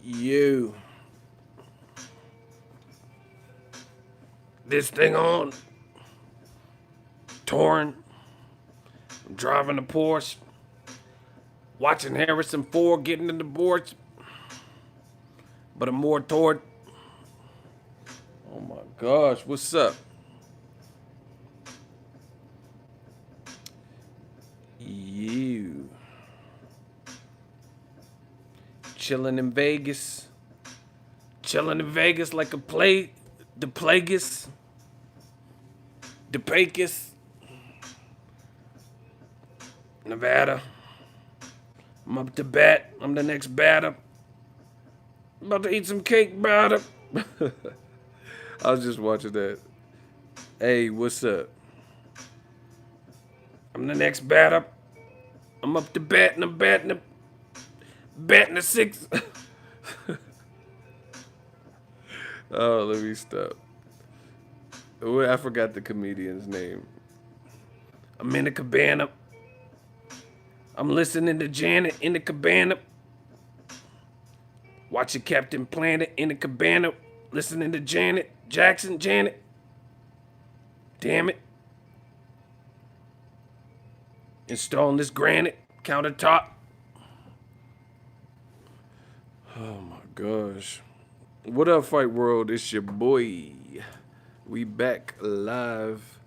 You. This thing on. Touring. I'm driving the Porsche. Watching Harrison Ford getting in the boards. But I'm more toward. Oh my gosh, what's up? You. Chilling in Vegas. Chilling in Vegas like a play. The Plagueis. The Pecos. Nevada. I'm up to bat. I'm the next batter. I'm about to eat some cake batter. I was just watching that. Hey, what's up? I'm the next batter. I'm up to bat and I'm batting the six. Oh, let me stop. I forgot the comedian's name. I'm in the cabana. I'm listening to Janet in the cabana. Watching Captain Planet in the cabana. Listening to Janet Jackson. Janet. Damn it. Installing this granite countertop. Oh my gosh. What up, Fight World? It's your boy. We back live.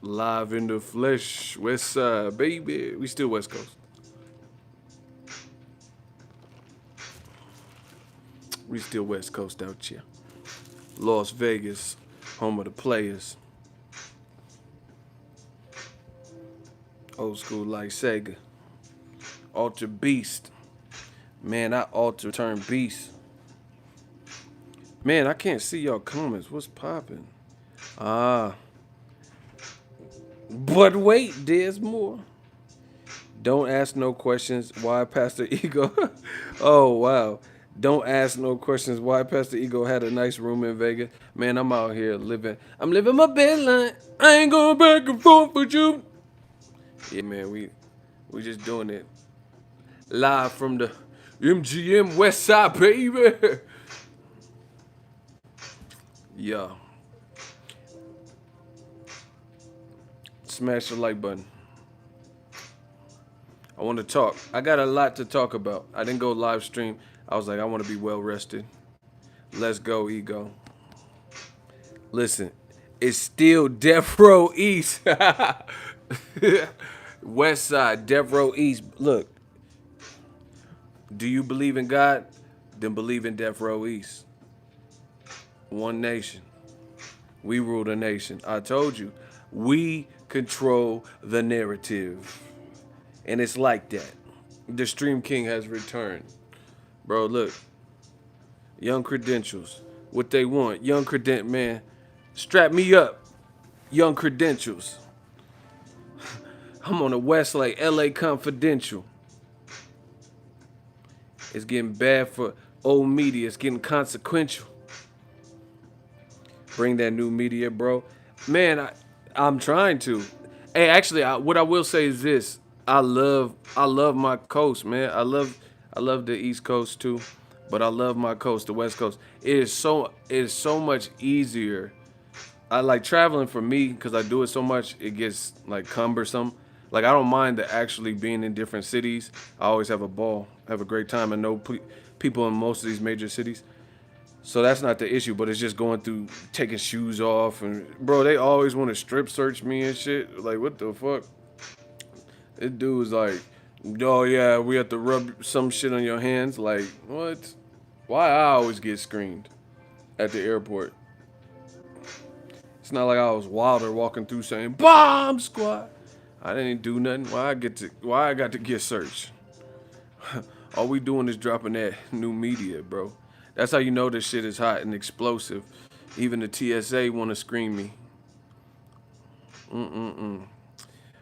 Live in the flesh. West side, baby. We still West Coast. We still West Coast out here. Las Vegas, home of the players. Old school like Sega. Alter Beast. Man, I alter turn beast. Man, I can't see y'all comments. What's popping? But wait, there's more. Don't ask no questions. Why Pastor Ego? Oh, wow. Don't ask no questions. Why Pastor Ego had a nice room in Vegas. Man, I'm out here living. I'm living my best life. I ain't going back and forth with you. Yeah, man, we just doing it. Live from the MGM West Side, baby. Yeah. Smash the like button. I want to talk. I got a lot to talk about. I didn't go live stream. I was like, I want to be well rested. Let's go, Ego. Listen, it's still Death Row East. West Side, Death Row East. Look, do you believe in God? Then believe in Death Row East. One nation. We rule the nation. I told you, we control the narrative. And it's like that. The Stream King has returned. Bro, look. Young credentials. What they want. Young credent, man. Strap me up. Young credentials. I'm on the West Lake, LA Confidential. It's getting bad for old media. It's getting consequential. Bring that new media, bro. Man, I'm trying to. Hey, actually, what I will say is this: I love my coast, man. I love the East Coast too, but I love my coast, the West Coast. It is so much easier. I like traveling for me because I do it so much. It gets like cumbersome. Like I don't mind the actually being in different cities. I always have a ball, have a great time, and know people in most of these major cities. So that's not the issue, but it's just going through taking shoes off and bro, they always want to strip search me and shit. Like what the fuck? This dude's like, oh yeah, we have to rub some shit on your hands. Like what? Why I always get screened at the airport? It's not like I was Wilder walking through saying bomb squad. I didn't do nothing. Why I got to get searched? All we doing is dropping that new media, bro. That's how you know this shit is hot and explosive. Even the TSA want to screen me.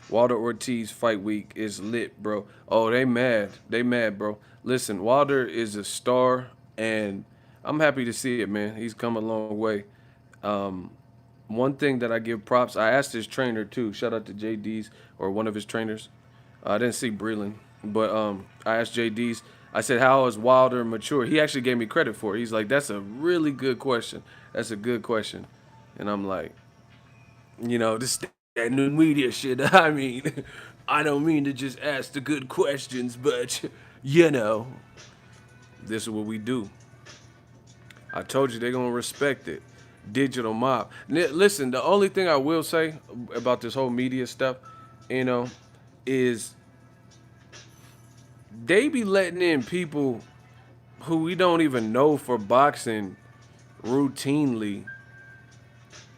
Wilder Ortiz fight week is lit, bro. Oh, they mad. They mad, bro. Listen, Wilder is a star, and I'm happy to see it, man. He's come a long way. One thing that I give props, I asked his trainer, too. Shout out to JD's or one of his trainers. I didn't see Breland, but I asked JD's. I said, how is Wilder mature? He actually gave me credit for it. He's like, that's a really good question. That's a good question. And I'm like, this that new media shit. I mean, I don't mean to just ask the good questions, but you know, this is what we do. I told you they're gonna respect it. Digital mob. Listen, the only thing I will say about this whole media stuff, you know, is they be letting in people who we don't even know for boxing routinely,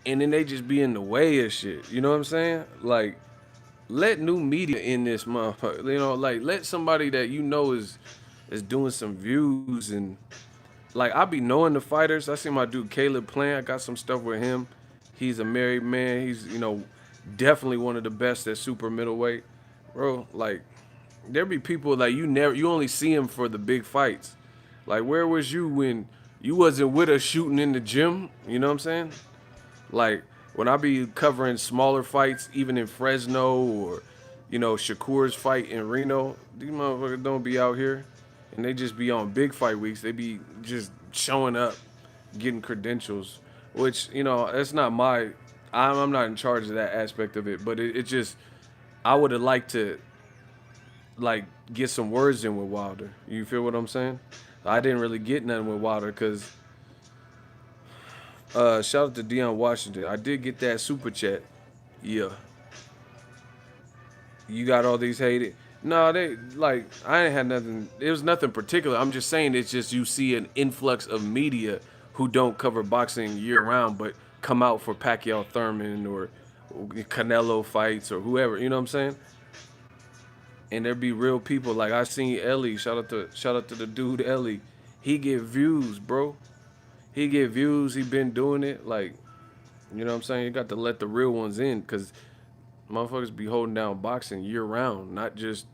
and then they just be in the way of shit. You know what I'm saying? Like, let new media in this motherfucker. Like let somebody that is doing some views and like I be knowing the fighters. I see my dude Caleb playing. I got some stuff with him. He's a married man. He's definitely one of the best at super middleweight, bro. Like there be people like you only see him for the big fights. Like where was you when you wasn't with us shooting in the gym? You know what I'm saying? Like when I be covering smaller fights, even in Fresno or Shakur's fight in Reno, these motherfuckers don't be out here, and they just be on big fight weeks. They be just showing up, getting credentials, which that's not my. I'm not in charge of that aspect of it, but it just I would have liked to like get some words in with Wilder. You feel what I'm saying? I didn't really get nothing with Wilder because shout out to Deion Washington. I did get that super chat. Yeah. You got all these hated. No, they like I ain't had nothing. It was nothing particular. I'm just saying it's just you see an influx of media who don't cover boxing year round, but come out for Pacquiao Thurman or Canelo fights or whoever. You know what I'm saying? And there be real people like I seen Ellie. Shout out to the dude Ellie. He get views, bro. He get views. He been doing it. Like you know what I'm saying? You got to let the real ones in because motherfuckers be holding down boxing year round, not just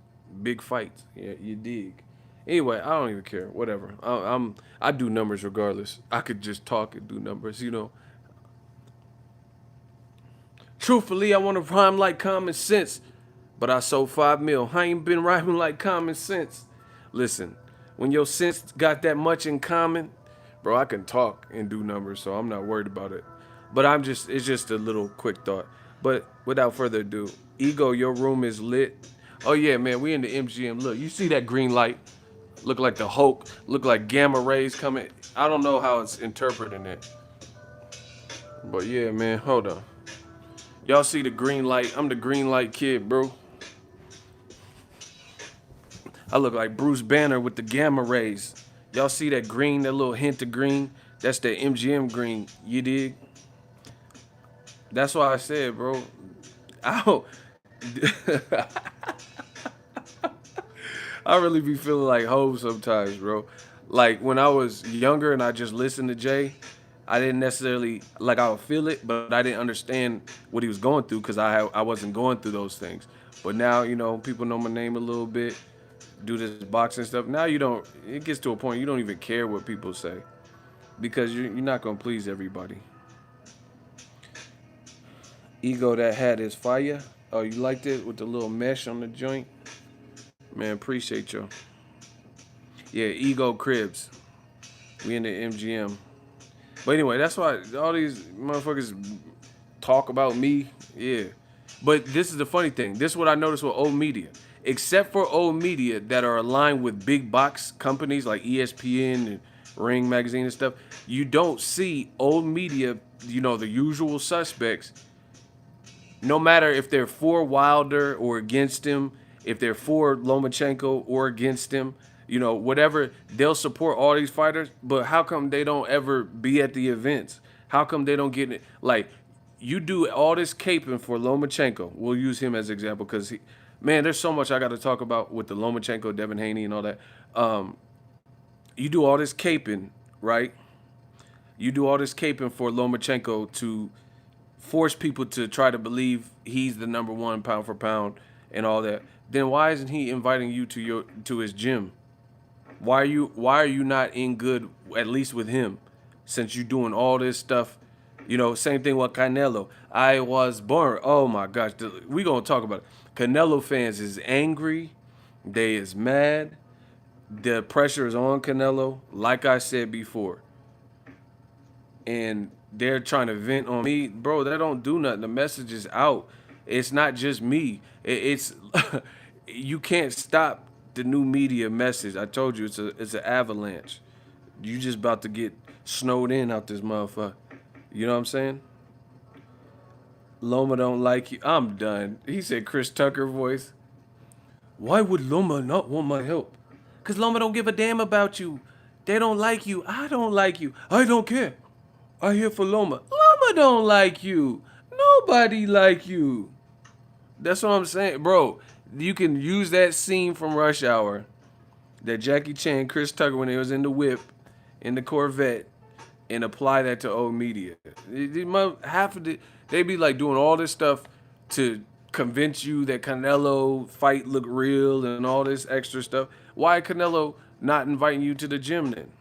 big fights. Yeah, you dig. Anyway, I don't even care. Whatever. I do numbers regardless. I could just talk and do numbers. Truthfully, I want to rhyme like common sense, but I sold 5 mil. I ain't been rhyming like common sense. Listen, when your sense got that much in common, bro, I can talk and do numbers, so I'm not worried about it. But it's just a little quick thought. But without further ado, Ego, your room is lit. Oh yeah, man, we in the MGM. Look, you see that green light? Look like the Hulk. Look like gamma rays coming. I don't know how it's interpreting it. But yeah, man, hold on. Y'all see the green light? I'm the green light kid, bro. I look like Bruce Banner with the gamma rays. Y'all see that green, that little hint of green? That's that MGM green. You dig? That's why I said, bro. I don't. I really be feeling like Hov sometimes, bro. Like when I was younger and I just listened to Jay, I didn't necessarily like I would feel it, but I didn't understand what he was going through because I wasn't going through those things. But now people know my name a little bit, do this boxing stuff. Now you don't. It gets to a point you don't even care what people say because you're not gonna please everybody. Ego, that hat is fire. Oh, you liked it with the little mesh on the joint? Man, appreciate you. Yeah, Ego Cribs. We in the MGM. But anyway, that's why all these motherfuckers talk about me. Yeah. But this is the funny thing. This is what I noticed with old media. Except for old media that are aligned with big box companies like ESPN and Ring Magazine and stuff, you don't see old media, the usual suspects, no matter if they're for Wilder or against him, if they're for Lomachenko or against him, whatever, they'll support all these fighters. But how come they don't ever be at the events? How come they don't get it? Like, you do all this caping for Lomachenko. We'll use him as an example because, man, there's so much I got to talk about with the Lomachenko, Devin Haney, and all that. You do all this caping, right? You do all this caping for Lomachenko to force people to try to believe he's the number one pound for pound and all that. Then why isn't he inviting you to his gym? Why are you not in good at least with him since you're doing all this stuff? Same thing with Canelo. I was born. Oh my gosh, we gonna talk about it. Canelo fans is angry. They is mad. The pressure is on Canelo, like I said before, and they're trying to vent on me, bro. That don't do nothing. The message is out. It's not just me. It's you can't stop the new media message. I told you it's an avalanche. You just about to get snowed in out this motherfucker. You know what I'm saying? Loma don't like you. I'm done. He said Chris Tucker voice. Why would Loma not want my help? Cause Loma don't give a damn about you. They don't like you. I don't like you. I don't care. I here for Loma. Loma don't like you. Nobody like you. That's what I'm saying, bro. You can use that scene from Rush Hour that Jackie Chan, Chris Tucker, when they was in the whip, in the Corvette, and apply that to old media. Half of they be like doing all this stuff to convince you that Canelo fight look real and all this extra stuff. Why Canelo not inviting you to the gym then?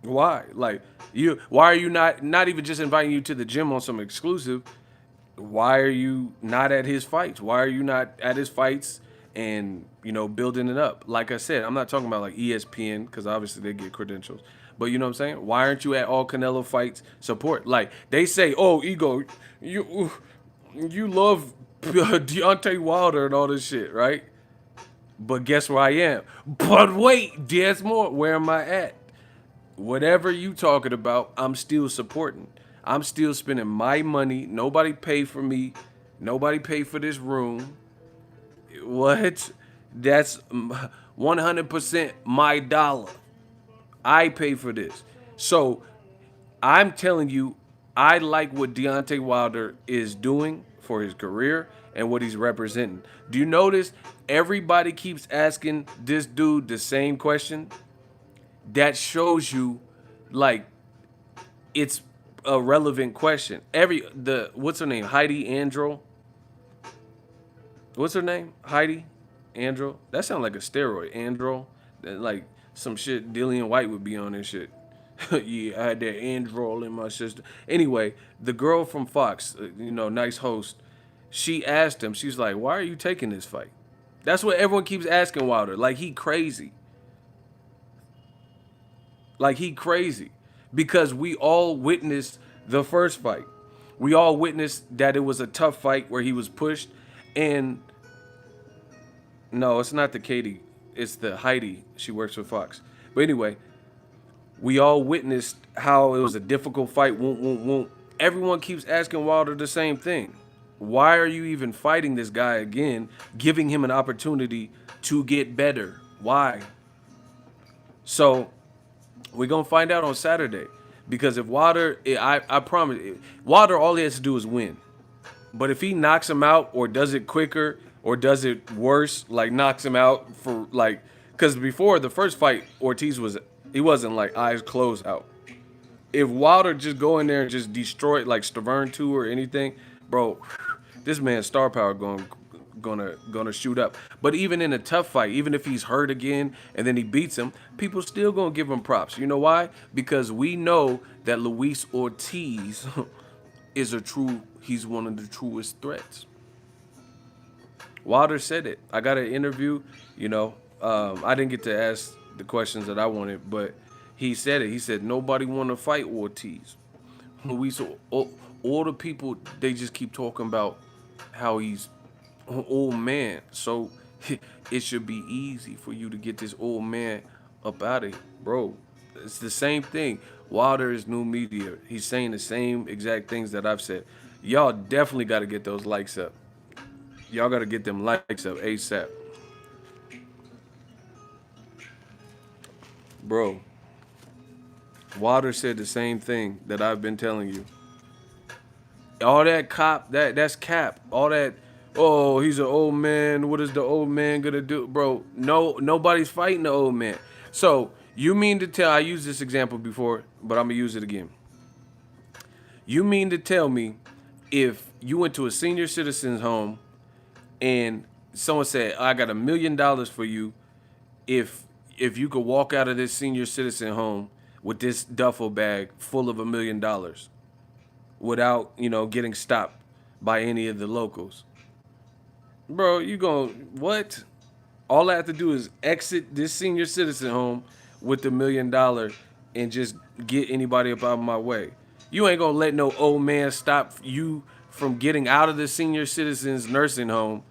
Why? Like why are you not even just inviting you to the gym on some exclusive? Why are you not at his fights? Why are you not at his fights and building it up? Like I said, I'm not talking about like ESPN because obviously they get credentials. But you know what I'm saying? Why aren't you at all Canelo fights support? Like they say, oh, Ego, you love Deontay Wilder and all this shit, right? But guess where I am? But wait, there's more. Where am I at? Whatever you talking about, I'm still supporting. I'm still spending my money. Nobody paid for me. Nobody paid for this room. What? That's 100% my dollar. I pay for this. So I'm telling you, I like what Deontay Wilder is doing for his career and what he's representing. Do you notice everybody keeps asking this dude the same question? That shows you, like, it's a relevant question. What's her name? Heidi Andro. What's her name? Heidi Andro. That sounds like a steroid. Andro. Like some shit Dillian White would be on this shit. Yeah, I had that Andro in my system. Anyway, the girl from Fox, nice host, she asked him, she's like, why are you taking this fight? That's what everyone keeps asking Wilder. Like he crazy. Like he crazy. Because we all witnessed the first fight. We all witnessed that it was a tough fight where he was pushed. And no, it's not the Katie. It's the Heidi. She works for Fox. But anyway, we all witnessed how it was a difficult fight. Everyone keeps asking Wilder the same thing. Why are you even fighting this guy again, giving him an opportunity to get better? Why? So we're going to find out on Saturday. Because if Wilder, I promise, Wilder, all he has to do is win. But if he knocks him out or does it quicker or does it worse, like knocks him out for like, because before the first fight, Ortiz he wasn't like eyes closed out. If Wilder just go in there and just destroy it like Stavern 2 or anything, bro, this man's star power gonna shoot up. But even in a tough fight, even if he's hurt again and then he beats him, people still gonna give him props. You know why? Because we know that Luis Ortiz he's one of the truest threats. Wilder said it. I got an interview, I didn't get to ask the questions that I wanted, but he said it. He said nobody want to fight Ortiz. Luis, all the people, they just keep talking about how he's an old man. So it should be easy for you to get this old man up out of here. Bro, it's the same thing. Wilder is new media. He's saying the same exact things that I've said. Y'all definitely got to get those likes up. Y'all got to get them likes up ASAP. Bro, Wilder said the same thing that I've been telling you. All that that's cap. All that, oh, he's an old man. What is the old man gonna do? Bro, no, nobody's fighting the old man. So you mean to tell, I used this example before, but I'm gonna use it again. You mean to tell me if you went to a senior citizen's home and someone said, I got $1 million for you if you could walk out of this senior citizen home with this duffel bag full of $1 million without, getting stopped by any of the locals. Bro, you going, what? All I have to do is exit this senior citizen home with $1 million and just get anybody up out of my way. You ain't gonna let no old man stop you from getting out of the senior citizens nursing home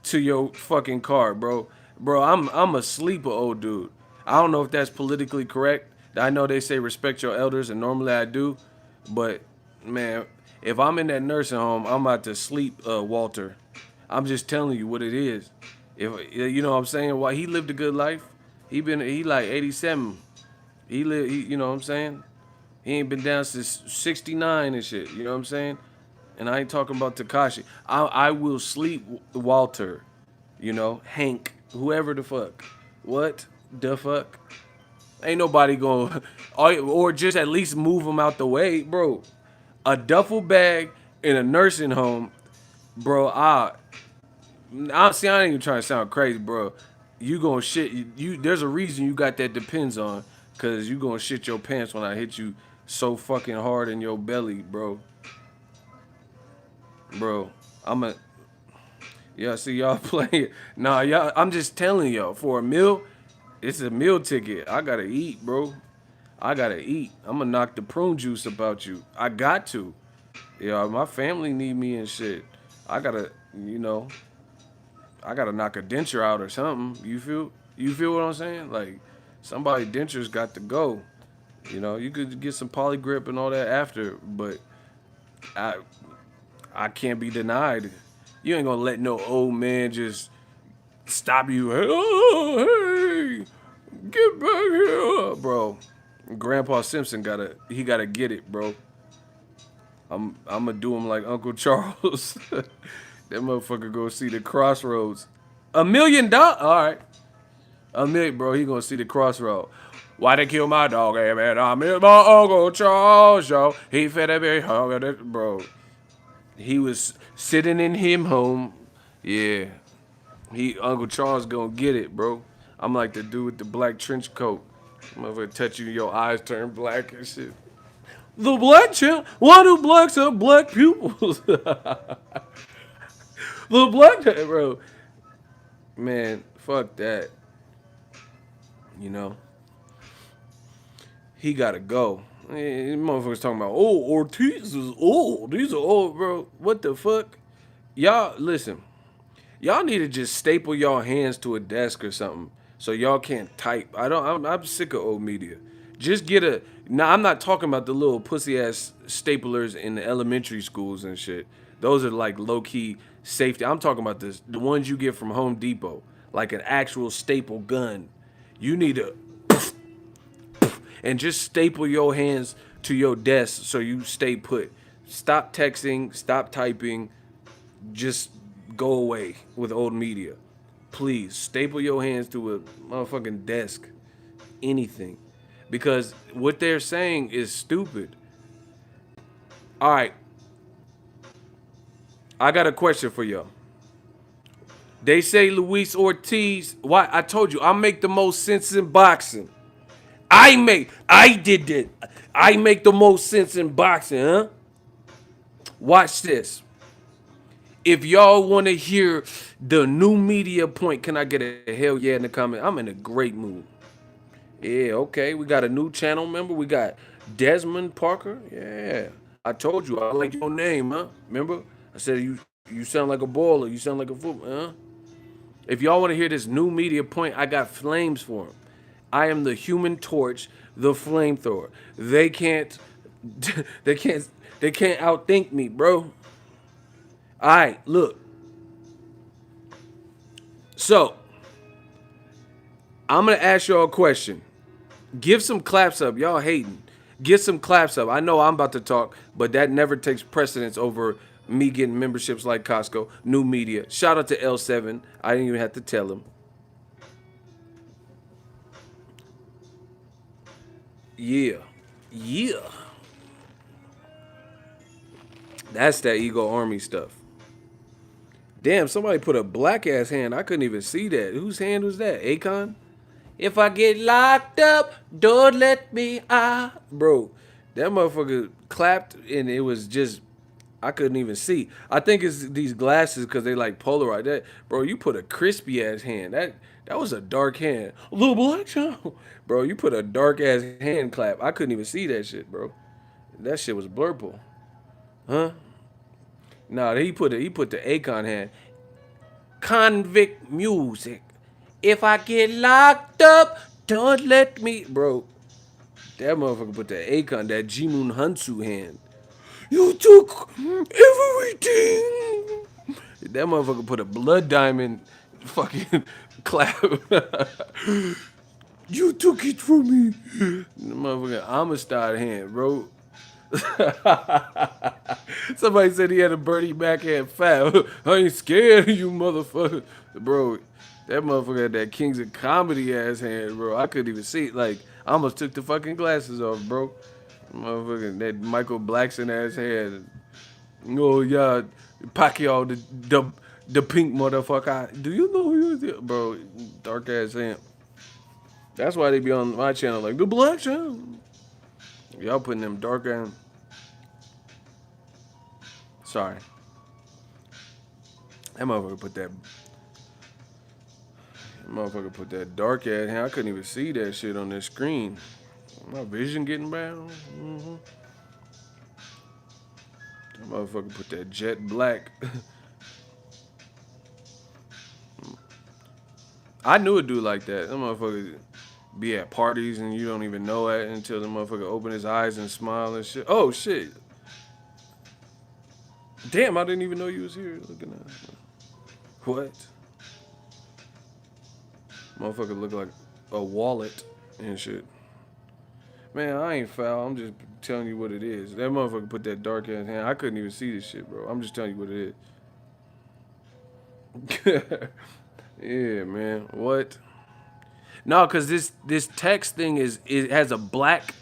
to your fucking car, bro. Bro, I'm a sleeper, old dude. I don't know if that's politically correct. I know they say respect your elders, and normally I do, but man, if I'm in that nursing home, I'm about to sleep, Walter. I'm just telling you what it is. If you know what I'm saying, why he lived a good life. He like 87. You know what I'm saying? He ain't been down since 69 and shit. You know what I'm saying? And I ain't talking about Takashi. I will sleep Walter, you know, Hank, whoever the fuck. What the fuck? Ain't nobody going or just at least move him out the way, bro. A duffel bag in a nursing home, bro. I see. I ain't even trying to sound crazy, bro. You gonna shit? There's a reason you got that depends on, cause you gonna shit your pants when I hit you so fucking hard in your belly, bro. Bro, I'm a yeah. See y'all playing. Nah, y'all. I'm just telling y'all. For a meal, it's a meal ticket. I gotta eat, bro. I gotta eat. I'm gonna knock the prune juice about you. I got to. Yeah, my family need me and shit. I gotta, you know, I gotta knock a denture out or something. You feel? You feel what I'm saying? Like somebody dentures got to go. You know, you could get some polygrip and all that after, but I I can't be denied. You ain't gonna let no old man just stop you. Oh, hey, get back here, bro. Grandpa Simpson gotta get it, bro. I'm gonna do him like Uncle Charles. That motherfucker go see the crossroads. $1 million. All right, a million, bro. He gonna see the crossroad. Why they kill my dog? Hey man, I miss my Uncle Charles, yo. He fed a big hungry, bro. He was sitting in him home. Yeah, he Uncle Charles gonna get it, bro. I'm like the dude with the black trench coat. Motherfucker touch you, your eyes turn black and shit. The black champ. Why do blacks have black pupils? The black champ, bro. Man, fuck that. You know, he gotta go. Motherfuckers talking about, oh, Ortiz is old. These are old, bro. What the fuck? Y'all, listen. Y'all need to just staple y'all hands to a desk or something so y'all can't type. I'm sick of old media. Just get a. Now I'm not talking about the little pussy ass staplers in the elementary schools and shit. Those are like low key safety. I'm talking about the ones you get from Home Depot, like an actual staple gun. You need to and just staple your hands to your desk so you stay put. Stop texting, stop typing, just go away with old media. Please staple your hands to a motherfucking desk. Anything. Because what they're saying is stupid. All right. I got a question for y'all. They say Luis Ortiz. Why? I told you, I make the most sense in boxing. I did it. I make the most sense in boxing, huh? Watch this. If y'all want to hear the new media point, can I get a hell yeah in the comment? I'm in a great mood. Yeah, okay. We got a new channel member. We got Desmond Parker. Yeah. I told you I like your name, huh? Remember? I said you sound like a baller. You sound like a football, huh? If y'all want to hear this new media point, I got flames for him. I am the Human Torch, the flamethrower. They can't, they can't, they can't outthink me, bro. All right, look. So I'm gonna ask y'all a question. Give some claps up. Y'all hating. Get some claps up. I know I'm about to talk, but that never takes precedence over me getting memberships like Costco. New media. Shout out to L7. I didn't even have to tell him. Yeah. Yeah. That's that Ego Army stuff. Damn, somebody put a black ass hand. I couldn't even see that. Whose hand was that? Akon? If I get locked up, don't let me out. Bro, that motherfucker clapped and it was just, I couldn't even see. I think it's these glasses because they like Polaroid. That, bro, you put a crispy ass hand. That That was a dark hand. Little black child. Bro, you put a dark ass hand clap. I couldn't even see that shit, bro. That shit was blurple. Huh? Nah, he put the Akon hand. Convict music. If I get locked up, don't let me. Bro, that motherfucker put the Akon, that Jimun Hansu hand. You took everything. That motherfucker put a blood diamond fucking clap. You took it from me. The motherfucking Amistad hand, bro. Somebody said he had a Bernie Mac hand fat. I ain't scared of you, motherfucker. Bro, that motherfucker had that Kings of Comedy ass hand, bro. I couldn't even see it. Like, I almost took the fucking glasses off, bro. Motherfucker, that Michael Blackson ass hand. Oh, yeah, Pacquiao, the pink motherfucker. Do you know who you is? Bro, dark ass hand. That's why they be on my channel like, the black channel. Y'all putting them dark ass. Sorry. That motherfucker put that dark ass hand. I couldn't even see that shit on this screen. My vision getting bad. Mm-hmm. That motherfucker put that jet black. I knew a dude like that. That motherfucker be at parties and you don't even know it until the motherfucker open his eyes and smile and shit. Oh shit. Damn, I didn't even know you was here looking at it. What? Motherfucker look like a wallet and shit. Man, I ain't foul. I'm just telling you what it is. That motherfucker put that dark ass hand. I couldn't even see this shit, bro. I'm just telling you what it is. Yeah, man. What? No, cause this text thing it has a black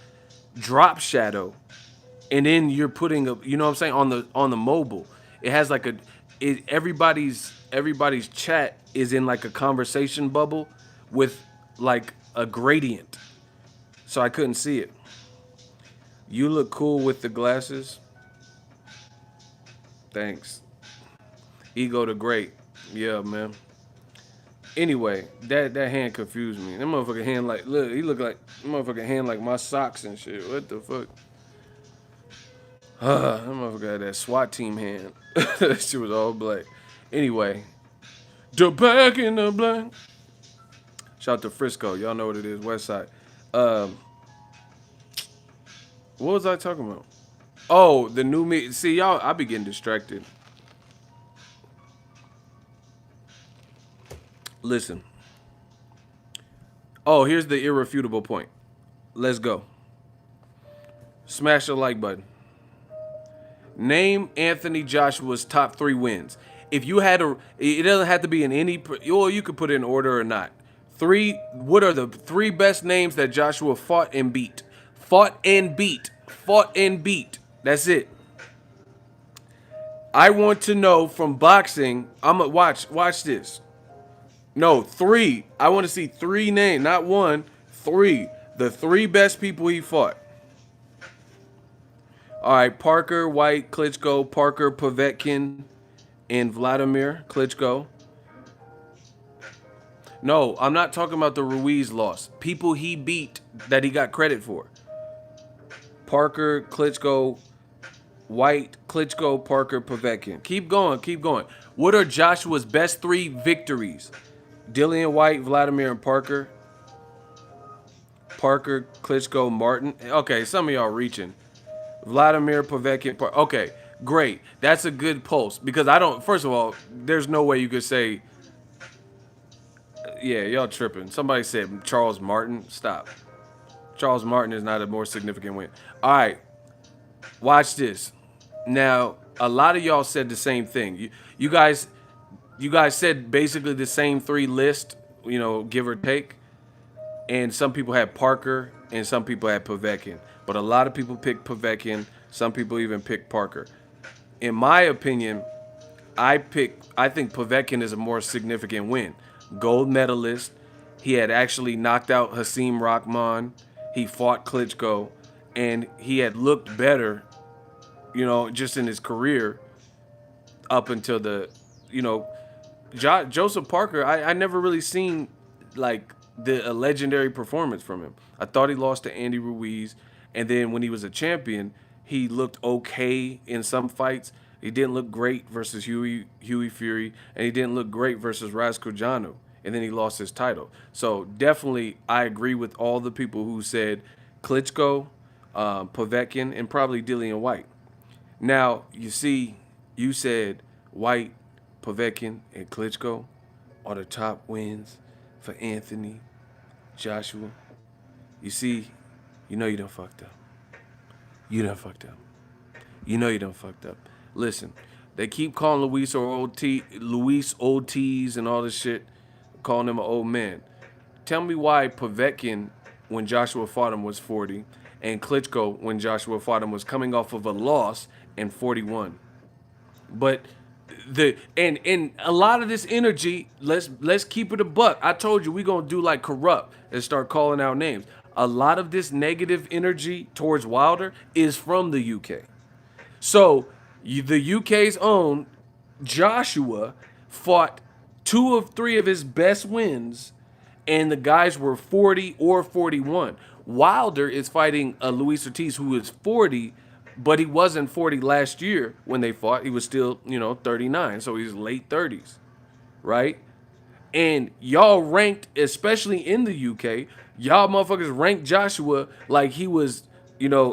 drop shadow, and then you're putting a, you know what I'm saying, on the mobile. It has like everybody's chat is in like a conversation bubble with like a gradient. So I couldn't see it. You look cool with the glasses. Thanks. Ego the great. Yeah, man. Anyway, that hand confused me. That motherfucking hand like, look, he look like motherfucking hand like my socks and shit. What the fuck? That motherfucker had that SWAT team hand. That shit was all black. Anyway, the back in the black. Shout out to Frisco. Y'all know what it is, West Side. What was I talking about? Oh, the new me. See, y'all, I be getting distracted. Listen. Oh, here's the irrefutable point. Let's go. Smash the like button. Name Anthony Joshua's top 3 wins. If you had it doesn't have to be in any, or you could put it in order or not. What are the 3 best names that Joshua fought and beat? Fought and beat. That's it. I want to know from boxing. I'm gonna watch this. No, 3. I want to see 3 names, not 1. 3. The 3 best people he fought. All right, Parker, White, Klitschko, Parker, Povetkin, and Vladimir Klitschko. No, I'm not talking about the Ruiz loss. People he beat that he got credit for. Parker, Klitschko, White, Klitschko, Parker, Povetkin. Keep going. What are Joshua's best 3 victories? Dillian White, Vladimir, and Parker. Parker, Klitschko, Martin. Okay, some of y'all reaching. Vladimir, Povetkin. Okay, great. That's a good pulse because first of all, there's no way you could say, yeah, y'all tripping. Somebody said Charles Martin. Stop. Charles Martin is not a more significant win. All right, watch this. Now, a lot of y'all said the same thing. You guys said basically the same 3 list, give or take. And some people had Parker and some people had Povetkin. But a lot of people picked Povetkin. Some people even picked Parker. In my opinion, I think Povetkin is a more significant win. Gold medalist. He had actually knocked out Hasim Rahman. He fought Klitschko. And he had looked better, just in his career up until Joseph Parker. I never really seen like a legendary performance from him. I thought he lost to Andy Ruiz, and then when he was a champion, he looked okay in some fights. He didn't look great versus Huey Fury, and he didn't look great versus Raskojanu, and then he lost his title. So definitely, I agree with all the people who said Klitschko, Povetkin, and probably Dillian White. Now, you see, you said White, Povetkin, and Klitschko are the top wins for Anthony, Joshua. You see, you know you done fucked up. You done fucked up. You know you done fucked up. Listen, they keep calling Luis Ortiz and all this shit, calling him an old man. Tell me why Povetkin, when Joshua fought him, was 40, and Klitschko, when Joshua fought him, was coming off of a loss and 41. But and a lot of this energy, let's keep it a buck. I told you we gonna do like Corrupt and start calling out names. A lot of this negative energy towards Wilder is from the UK. So the UK's own Joshua fought 2 of 3 of his best wins, and the guys were 40 or 41. Wilder is fighting a Luis Ortiz who is 40, but he wasn't 40 last year when they fought. He was still, 39, so he's late 30s, right? And y'all ranked, especially in the UK, y'all motherfuckers ranked Joshua like he was,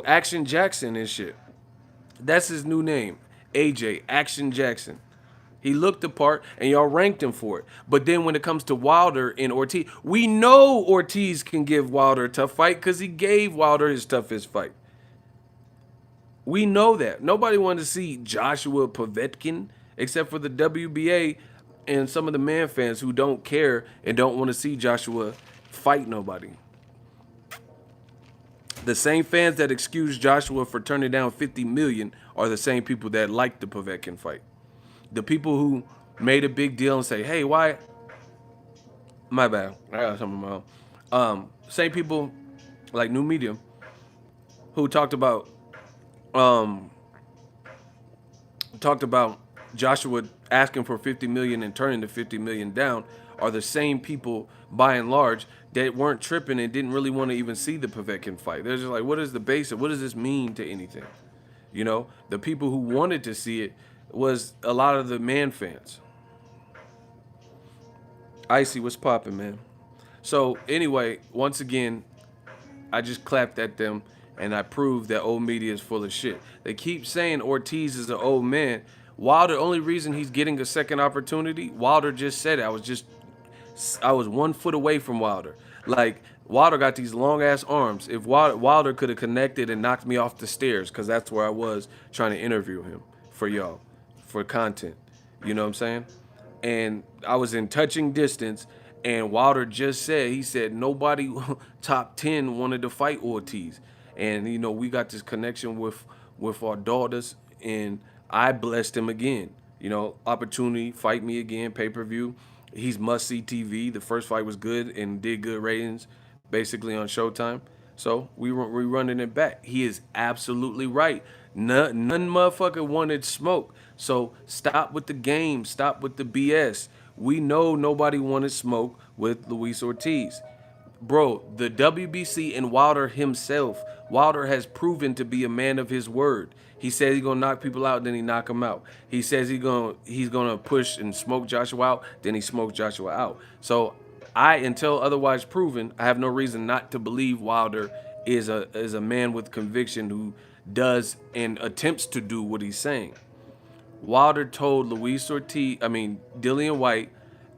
Action Jackson and shit. That's his new name, AJ, Action Jackson. He looked the part, and y'all ranked him for it. But then when it comes to Wilder and Ortiz, we know Ortiz can give Wilder a tough fight because he gave Wilder his toughest fight. We know that. Nobody wanted to see Joshua Povetkin except for the WBA and some of the man fans who don't care and don't want to see Joshua fight nobody. The same fans that excuse Joshua for turning down $50 million are the same people that like the Povetkin fight. The people who made a big deal and say, hey, why? My bad. I got something in my own. Same people like New Media who talked about Joshua asking for $50 million and turning the $50 million down are the same people, by and large, that weren't tripping and didn't really want to even see the Povetkin fight. They're just like, what is the basic? What does this mean to anything? The people who wanted to see it was a lot of the man fans. Icy, what's popping, man? So anyway, once again, I just clapped at them and I proved that old media is full of shit. They keep saying Ortiz is an old man. Wilder, only reason he's getting a second opportunity, Wilder just said it. I was 1 foot away from Wilder. Like, Wilder got these long ass arms. If Wilder could have connected and knocked me off the stairs, because that's where I was trying to interview him for y'all, for content. You know what I'm saying? And I was in touching distance, and Wilder just said, he said nobody top 10 wanted to fight Ortiz. And, we got this connection with our daughters, and I blessed him again. Opportunity, fight me again, pay-per-view. He's must-see TV. The first fight was good and did good ratings, basically on Showtime. So we running it back. He is absolutely right. None motherfucker wanted smoke. So stop with the game. Stop with the BS. We know nobody wanted smoke with Luis Ortiz. Bro, the WBC and Wilder himself, Wilder has proven to be a man of his word. He says he's gonna knock people out, then he knock them out. He says he's gonna push and smoke Joshua out, then he smokes Joshua out. So until otherwise proven, I have no reason not to believe Wilder is a man with conviction who does and attempts to do what he's saying. Wilder told Dillian White,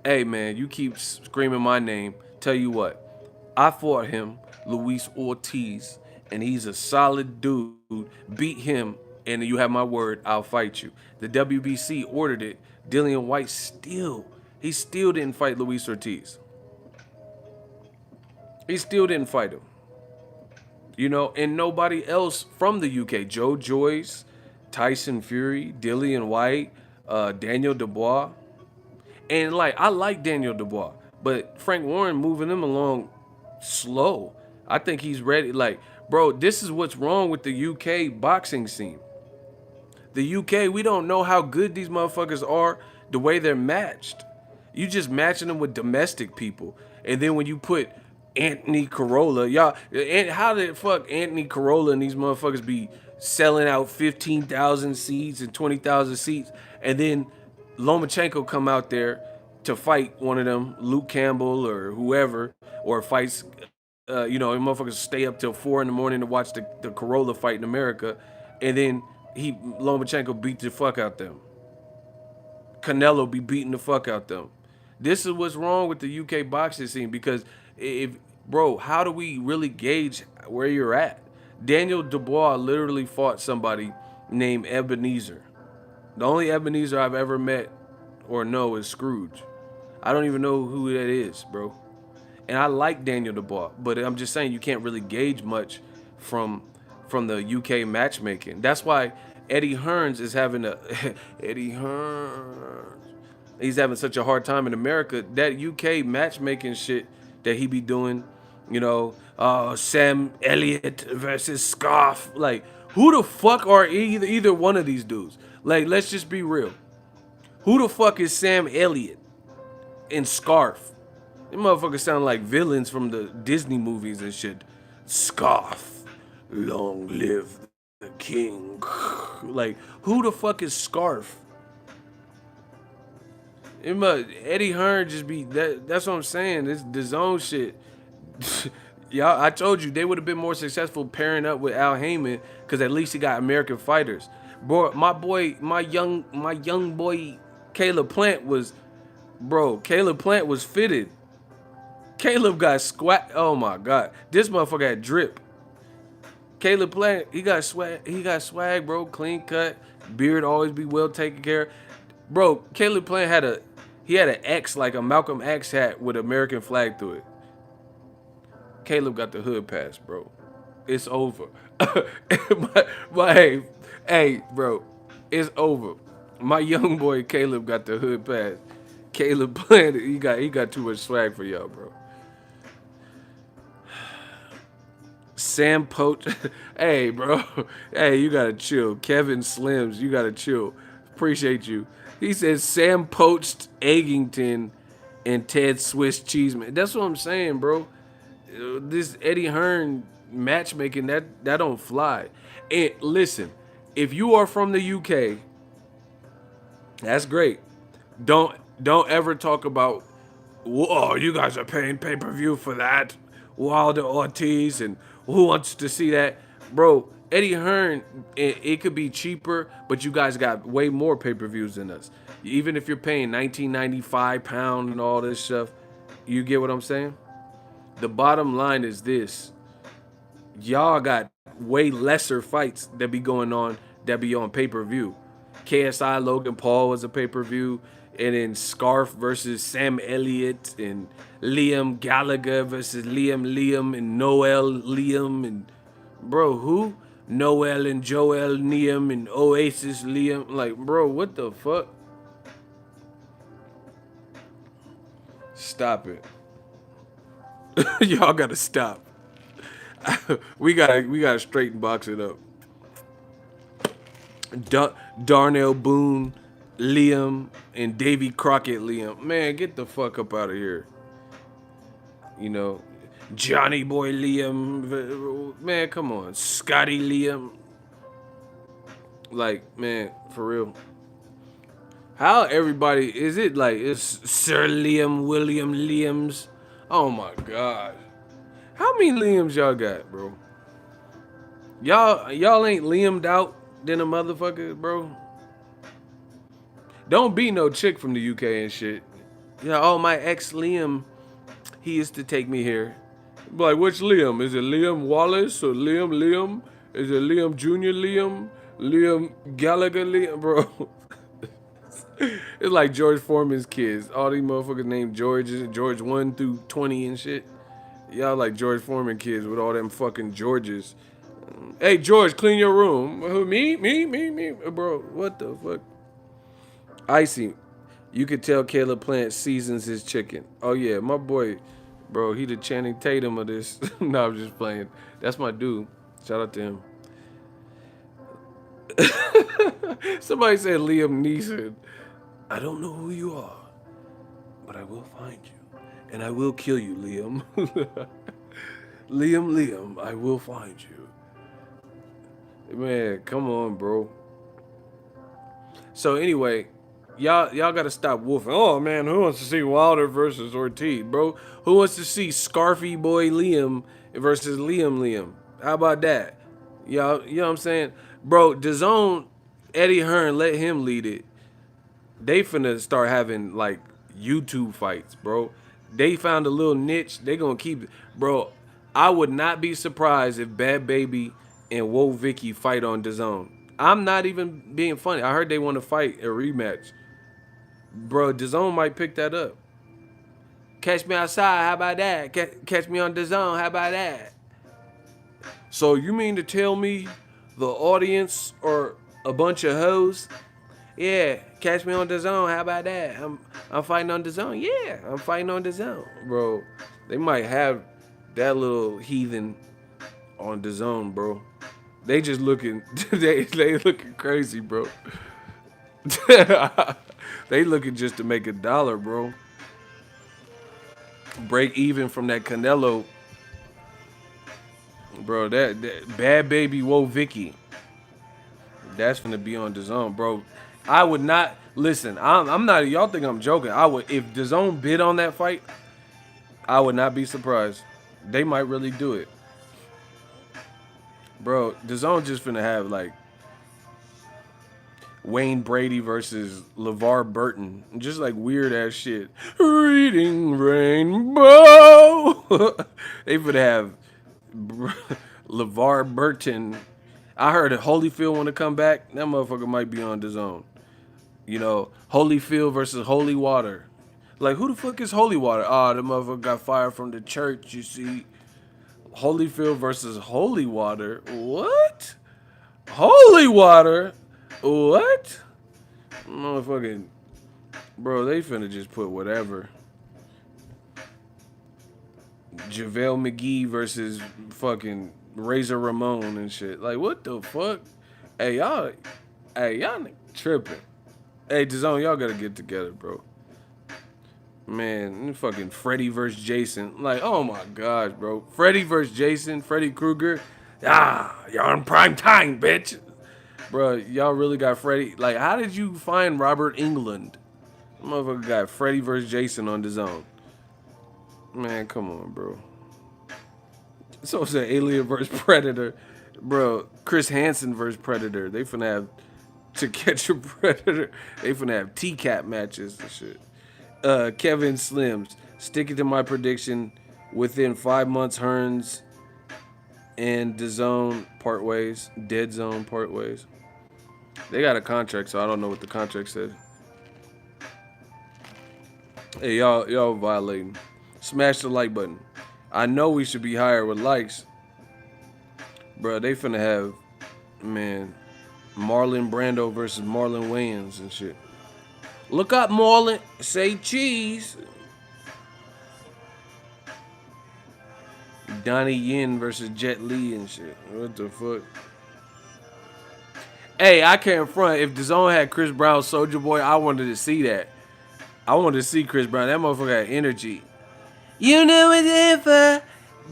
hey man, you keep screaming my name. Tell you what, I fought him, Luis Ortiz, and he's a solid dude. Beat him, and you have my word, I'll fight you. The WBC ordered it. Dillian White still didn't fight Luis Ortiz. He still didn't fight him. And nobody else from the UK. Joe Joyce, Tyson Fury, Dillian White, Daniel Dubois. And I like Daniel Dubois, but Frank Warren moving him along slow. I think he's ready. Bro, this is what's wrong with the UK boxing scene. The UK, we don't know how good these motherfuckers are the way they're matched. You just matching them with domestic people. And then when you put Anthony Corolla, y'all, and how the fuck Anthony Corolla and these motherfuckers be selling out 15,000 seats and 20,000 seats, and then Lomachenko come out there to fight one of them, Luke Campbell or whoever, or fights, and motherfuckers stay up till 4 in the morning to watch the Corolla fight in America, and then Lomachenko beat the fuck out them. Canelo be beating the fuck out them. This is what's wrong with the UK boxing scene because if bro, how do we really gauge where you're at? Daniel Dubois literally fought somebody named Ebenezer. The only Ebenezer I've ever met or know is Scrooge. I don't even know who that is, bro. And I like Daniel Dubois, but I'm just saying you can't really gauge much from the UK matchmaking. That's why Eddie Hearns is having a Eddie Hearns. He's having such a hard time in America. That UK matchmaking shit that he be doing, Sam Elliott versus Scarf. Like, who the fuck are either one of these dudes? Like, let's just be real. Who the fuck is Sam Elliott and Scarf? Them motherfuckers sound like villains from the Disney movies and shit. Scarf, long live the king. Like, who the fuck is Scarf? Eddie Hearn just be that's what I'm saying. This the zone shit. Y'all, I told you they would have been more successful pairing up with Al Heyman because at least he got American fighters. Bro, my young boy Caleb Plant was fitted. Caleb got squat. Oh my god, this motherfucker had drip. Caleb Plant, he got swag. He got swag, bro. Clean cut, beard always be well taken care of. Bro, Caleb Plant had an X, like a Malcolm X hat with American flag through it. Caleb got the hood pass, bro. It's over. Hey, bro, it's over. My young boy Caleb got the hood pass. Caleb Plant, he got too much swag for y'all, bro. Sam Poach. Hey, bro. Hey, you gotta chill. Kevin Slims, you gotta chill. Appreciate you. He says Sam poached Eggington and Ted Swiss Cheeseman. That's what I'm saying, bro. This Eddie Hearn matchmaking, that don't fly. And listen, if you are from the UK, that's great. Don't ever talk about, whoa, you guys are paying pay-per-view for that. Wilder Ortiz and who wants to see that? Bro, Eddie Hearn, it could be cheaper, but you guys got way more pay-per-views than us. Even if you're paying £19.95 and all this stuff, you get what I'm saying? The bottom line is this. Y'all got way lesser fights that be going on that be on pay-per-view. KSI Logan Paul was a pay-per-view, and then Scarf versus Sam Elliott, and Liam Gallagher versus Liam and Noel Liam, and bro, who? Noel and Joel Liam and Oasis Liam. Like, bro, what the fuck? Stop it. Y'all gotta stop. we gotta straighten boxing up. Darnell Boone, Liam, and Davy Crockett Liam. Man, get the fuck up out of here. Johnny Boy Liam. Man, come on. Scotty Liam. Like, man, for real. How everybody, is it like, it's Sir Liam, William Liams? Oh my God. How many Liams y'all got, bro? Y'all ain't Liamed out than a motherfucker, bro. Don't be no chick from the UK and shit. My ex Liam, he used to take me here. Like, which Liam? Is it Liam Wallace or Liam? Is it Liam Jr. Liam Gallagher Liam, bro? It's like George Foreman's kids. All these motherfuckers named George 1 through 20 and shit. Y'all like George Foreman kids with all them fucking Georges. Hey, George, clean your room. Who, me? Bro, what the fuck? Icy, you could tell Caleb Plant seasons his chicken. Oh, yeah, my boy, bro, he the Channing Tatum of this. No, I'm just playing. That's my dude. Shout out to him. Somebody said Liam Neeson. I don't know who you are, but I will find you. and I will kill you, Liam. Liam, I will find you. Man, come on, bro. So anyway, y'all gotta stop wolfing. Oh man, who wants to see Wilder versus Ortiz, bro? Who wants to see Scarfy boy Liam versus Liam? How about that? Y'all, you know what I'm saying? Bro, DAZN, Eddie Hearn, let him lead it. They finna start having like YouTube fights, bro. They found a little niche. They gonna keep it. Bro, I would not be surprised if Bad Baby and Woe Vicky fight on DAZN. I'm not even being funny. I heard they want to fight a rematch. Bro, DAZN might pick that up. Catch me outside, how about that? Catch me on DAZN, how about that? So you mean to tell me the audience are a bunch of hoes? Yeah, catch me on DAZN, how about that? I'm fighting on DAZN. Yeah, I'm fighting on DAZN. Bro, they might have that little heathen on DAZN, bro. They just looking they looking crazy, bro. They looking just to make $1, bro. Break even from that Canelo, bro. That Bad Baby Woe Vicky. That's gonna be on DAZN, bro. I would not listen. I'm not. Y'all think I'm joking? I would if DAZN bid on that fight. I would not be surprised. They might really do it, bro. DAZN just finna have like Wayne Brady versus LeVar Burton. Just like weird ass shit. Reading Rainbow. They would have LeVar Burton. I heard Holyfield want to come back. That motherfucker might be on DAZN. You know, Holyfield versus Holy Water. Like, who the fuck is Holy Water? Oh, the motherfucker got fired from the church, you see. Holyfield versus Holy Water. What? Holy Water? What? Motherfucking, bro, they finna just put whatever. JaVale McGee versus fucking Razor Ramon and shit. Like, what the fuck? Hey, y'all tripping. Hey, DAZN, y'all gotta get together, bro. Man, fucking Freddy versus Jason. Like, oh my gosh, bro. Freddy versus Jason, Freddy Krueger. Ah, you're on prime time, bitch. Bro, y'all really got Freddy. Like, how did you find Robert England? Motherfucker got Freddy versus Jason on DAZN. Man, come on, bro. So it's an Alien versus Predator. Bro, Chris Hansen versus Predator. They finna have To Catch a Predator. They finna have T-cap matches and shit. Kevin Slims. Sticking to my prediction. Within 5 months, Hearns and DAZN part ways. Dead Zone part ways. They got a contract, so I don't know what the contract says. Hey, y'all violating. Smash the like button. I know we should be higher with likes. Bro, they finna have, man, Marlon Brando versus Marlon Wayans and shit. Look up, Marlon. Say cheese. Donnie Yen versus Jet Li and shit. What the fuck? Hey, I can't front. If DAZN had Chris Brown, Soulja Boy, I wanted to see that. I wanted to see Chris Brown. That motherfucker had energy. You know what's in for.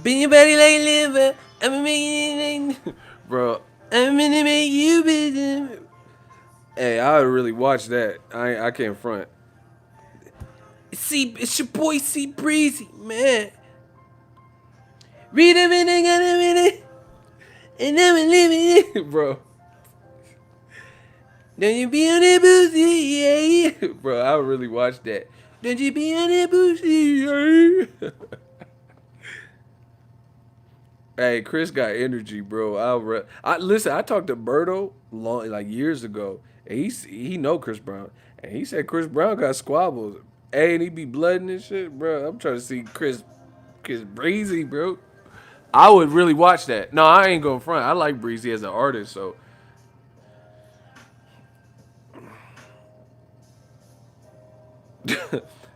Bend your body like liver. I'm gonna make it. Bro, I'm gonna make you better. Hey, I really watched that. I can't front. See, it's your boy C Breezy, man. Read everything out of it. And I'm living it. Bro. Don't you be on that boozy, yeah. Bro, I really watched that. Don't you be on that boozy, yeah. Hey, Chris got energy, bro. Listen. I talked to Berto like years ago, and he know Chris Brown, and he said Chris Brown got squabbles. Hey, and he be blooding and shit, bro. I'm trying to see Chris Breezy, bro. I would really watch that. No, I ain't gonna front. I like Breezy as an artist, so.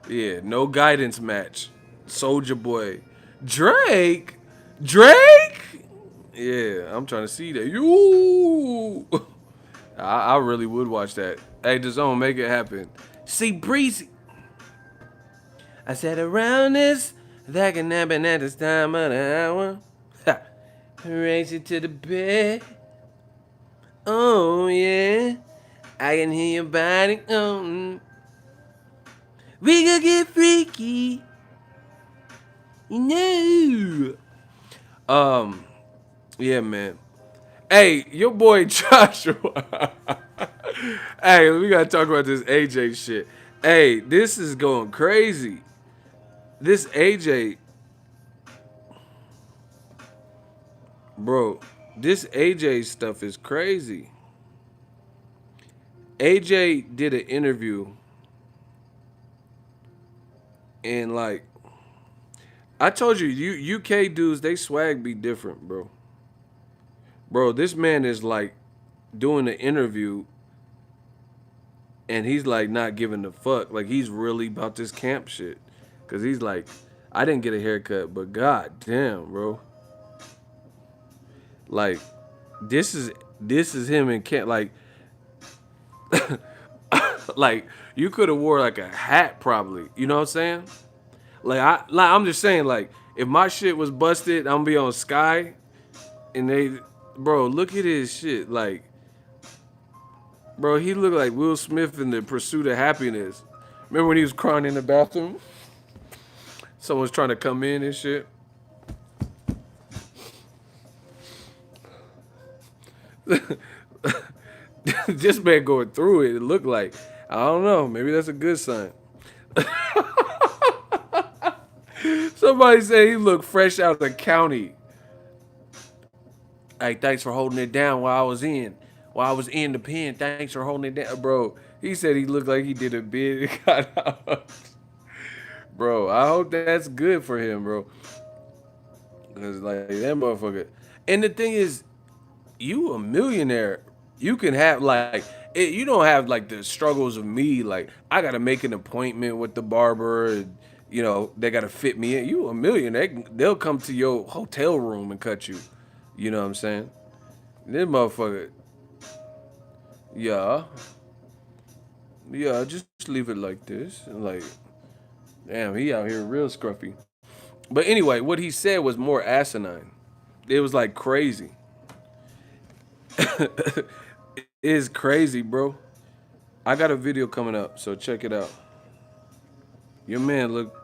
Yeah, no guidance match. Soulja Boy, Drake. Yeah, I'm trying to see that. You, I really would watch that. Hey, DAZN, make it happen. See Breezy. I said around this, that can happen at this time of the hour. Ha. Race it to the bed. Oh yeah, I can hear your body. We gonna get freaky. No. Yeah, man. Hey, your boy Joshua. Hey, we gotta talk about this AJ shit. Hey, this is going crazy. This AJ, bro, this AJ stuff is crazy. AJ did an interview and like I told you, UK dudes, they swag be different, bro. Bro, this man is like doing an interview and he's like not giving a fuck. Like he's really about this camp shit. Cause he's like, I didn't get a haircut, but god damn, bro. Like, this is him in camp. Like, like you could have wore like a hat probably. You know what I'm saying? I'm just saying, like, if my shit was busted, I'm gonna be on Sky and they bro, look at his shit. Like, bro, he looked like Will Smith in The Pursuit of Happiness. Remember when he was crying in the bathroom? Someone's trying to come in and shit. This man going through it, it looked like. I don't know. Maybe that's a good sign. Somebody said he looked fresh out of the county. Hey, thanks for holding it down while I was in the pen. Thanks for holding it down, bro. He said he looked like he did a bid and got out. Bro, I hope that's good for him, bro. Cause like that motherfucker. And the thing is, you a millionaire. You can have like you don't have like the struggles of me. Like I gotta make an appointment with the barber, and they gotta fit me in. You a millionaire. They'll come to your hotel room and cut you. You know what I'm saying? This motherfucker. Yeah. Yeah, just leave it like this. And like, damn, he out here real scruffy. But anyway, what he said was more asinine. It was like crazy. It is crazy, bro. I got a video coming up, so check it out. Your man look.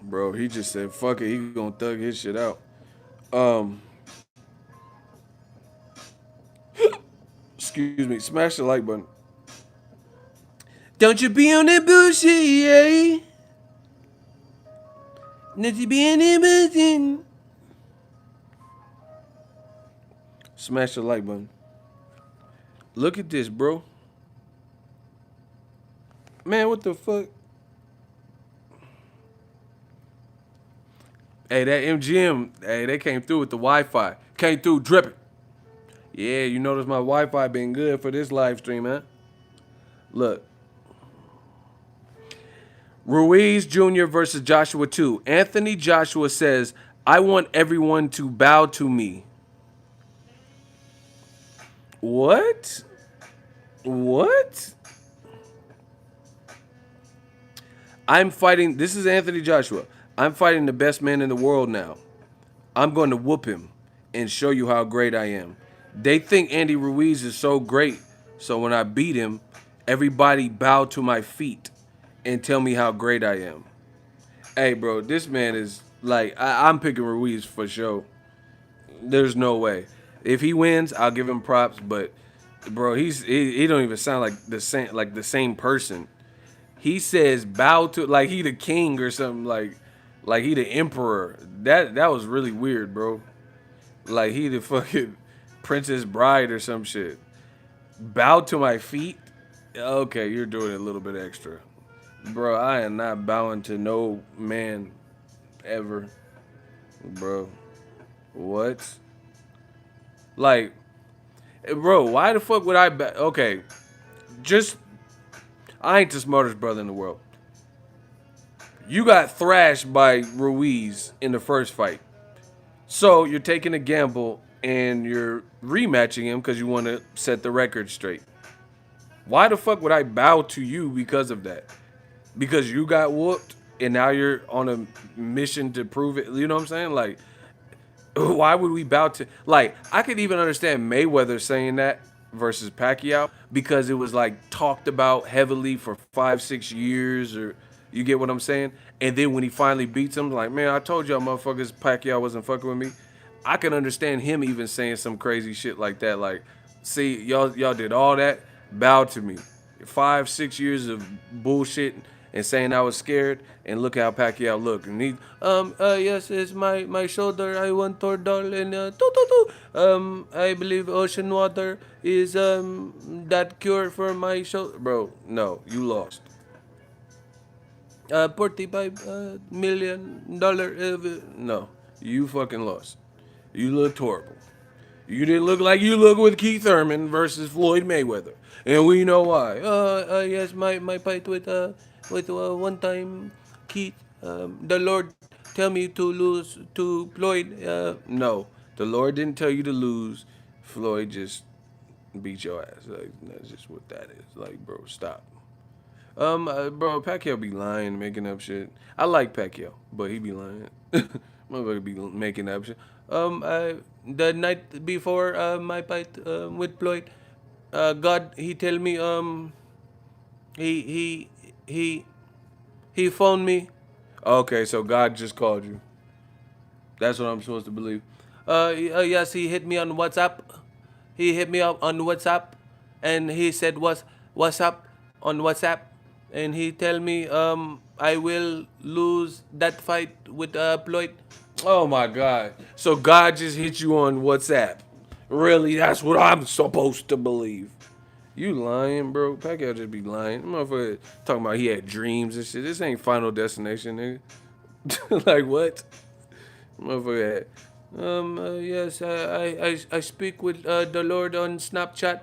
Bro, he just said, fuck it, he gonna thug his shit out. Um, excuse me, smash the like button. Don't you be on that bullshit, yeah? Not you be on that bullshit. Smash the like button. Look at this, bro. Man, what the fuck? Hey, that MGM, hey, they came through with the Wi-Fi. Came through dripping. Yeah, you notice my Wi-Fi been good for this live stream, man. Look. Ruiz Jr. versus Joshua 2. Anthony Joshua says, I want everyone to bow to me. What? What? I'm fighting. This is Anthony Joshua. I'm fighting the best man in the world now. I'm going to whoop him and show you how great I am. They think Andy Ruiz is so great. So when I beat him, everybody bow to my feet and tell me how great I am. Hey, bro, this man is like, I'm picking Ruiz for sure. There's no way. If he wins, I'll give him props. But, bro, he don't even sound like the same person. He says bow to like he the king or something like he the emperor. That was really weird, bro. Like he the fucking Princess Bride or some shit. Bow to my feet? Okay, you're doing it a little bit extra. Bro, I am not bowing to no man ever. Bro. What? Like, bro, why the fuck would I okay. I ain't the smartest brother in the world. You got thrashed by Ruiz in the first fight. So you're taking a gamble and you're rematching him because you want to set the record straight. Why the fuck would I bow to you because of that? Because you got whooped and now you're on a mission to prove it. You know what I'm saying? Like, why would we bow to, like, I could even understand Mayweather saying that versus Pacquiao because it was like talked about heavily for 5, 6 years, or you get what I'm saying? And then when he finally beats him, like, man, I told y'all motherfuckers Pacquiao wasn't fucking with me. I can understand him even saying some crazy shit like that. Like, see, y'all did all that, bow to me. 5, 6 years of bullshit and saying I was scared, and look how Pacquiao looked. And he, yes, it's my shoulder. I want Tordal and I believe ocean water is that cure for my shoulder. Bro, no, you lost. 45 million dollar. No, you fucking lost. You looked horrible. You didn't look like you look with Keith Thurman versus Floyd Mayweather, and we know why. Yes, my fight with one time Keith, the Lord tell me to lose to Floyd. No, the Lord didn't tell you to lose. Floyd just beat your ass. Like, that's just what that is. Like, bro, stop. Bro, Pacquiao be lying, making up shit. I like Pacquiao, but he be lying. Motherfucker be making up shit. The night before my fight with Floyd, God, he tell me, he he he he phoned me. Okay, so God just called you. That's what I'm supposed to believe. Yes, he hit me on WhatsApp. He hit me up on WhatsApp, and he said, what's up on WhatsApp?" And he tell me, I will lose that fight with Floyd. Oh my God! So God just hit you on WhatsApp? Really? That's what I'm supposed to believe? You lying, bro? Pacquiao just be lying. Motherfucker talking about he had dreams and shit. This ain't Final Destination, nigga. Like what? Motherfucker had. Yes, I speak with the Lord on Snapchat.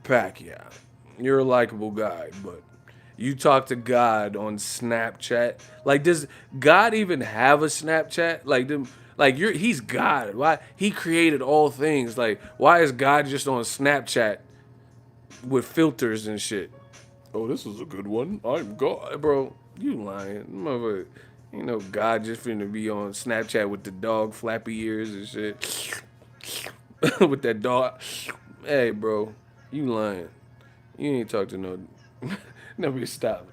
Pacquiao, you're a likable guy, but you talk to God on Snapchat. Like, does God even have a Snapchat? Like them, like he's God. Why he created all things? Like, why is God just on Snapchat with filters and shit? Oh, this is a good one. I'm God, bro. You lying, motherfucker. You know God just finna be on Snapchat with the dog flappy ears and shit. With that dog. Hey, bro, you lying. You ain't talk to no. Never stop.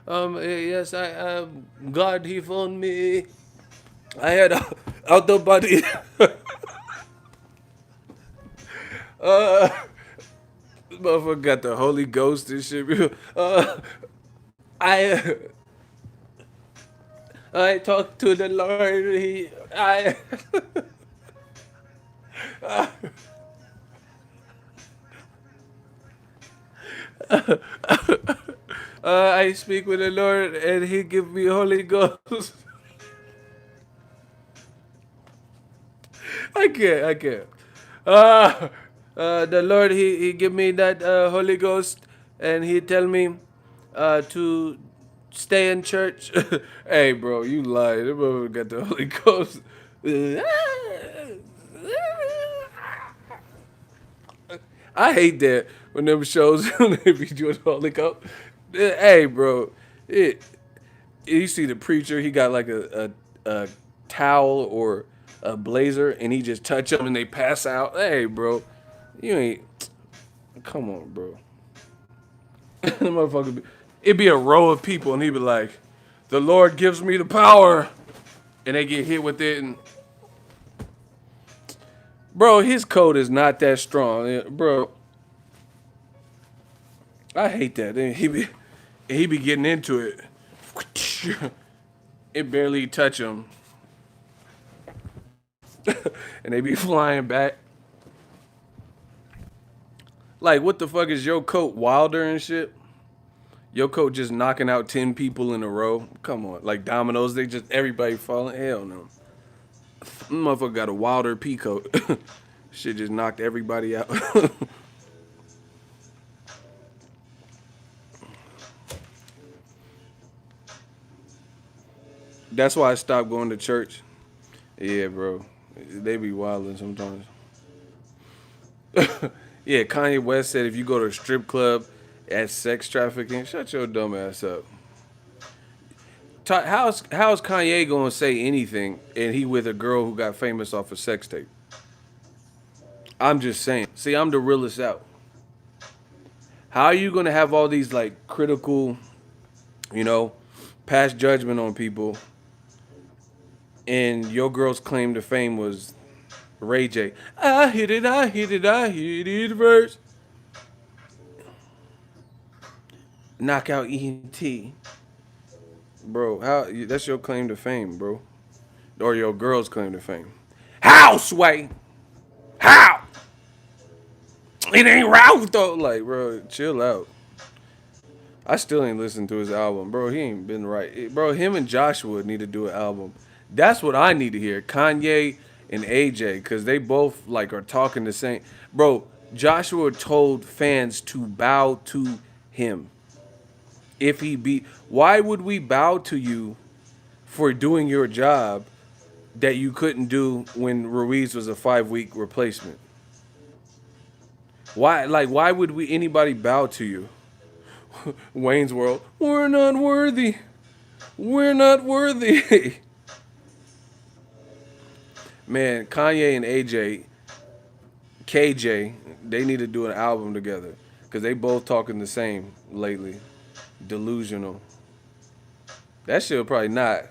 Yes, God, he phoned me. I had a out the body. uh, Motherfucker got the Holy Ghost and shit. I I talked to the Lord. I speak with the Lord, and He give me Holy Ghost. I can't. Uh, the Lord, he give me that Holy Ghost, and He tell me to stay in church. Hey, bro, you lied. That motherfucker got the Holy Ghost. I hate that when them shows when they be doing Holy Ghost. Hey, bro, it. You see the preacher, he got like a towel or a blazer, and he just touch them and they pass out. Hey, bro, you ain't. Come on, bro. The motherfucker, it'd be a row of people, and he'd be like, "The Lord gives me the power," and they get hit with it, and bro, his code is not that strong, bro. I hate that. And he be getting into it. It barely touch him, and they be flying back. Like, what the fuck is your coat Wilder and shit? Your coat just knocking out 10 people in a row. Come on, like dominoes, they just everybody falling. Hell no. Motherfucker got a Wilder pea coat. Shit just knocked everybody out. That's why I stopped going to church. Yeah, bro. They be wilding sometimes. Yeah, Kanye West said if you go to a strip club at sex trafficking, shut your dumb ass up. How's Kanye gonna say anything and he with a girl who got famous off a sex tape? I'm just saying. See, I'm the realest out. How are you gonna have all these like critical, you know, pass judgment on people, and your girl's claim to fame was Ray J? I hit it, I hit it, I hit it first. Knockout ENT, bro. How that's your claim to fame, bro, or your girl's claim to fame? How, Sway? How? It ain't Ralph though. Like, bro, chill out. I still ain't listened to his album, bro. He ain't been right, bro. Him and Joshua need to do an album. That's what I need to hear. Kanye and AJ, because they both like are talking the same. Bro, Joshua told fans to bow to him if he beat. Why would we bow to you for doing your job that you couldn't do when Ruiz was a 5 week replacement? Why would we anybody bow to you? Wayne's World. We're not worthy. We're not worthy. Man, Kanye and AJ, KJ, they need to do an album together because they both talking the same lately. Delusional. That shit probably not.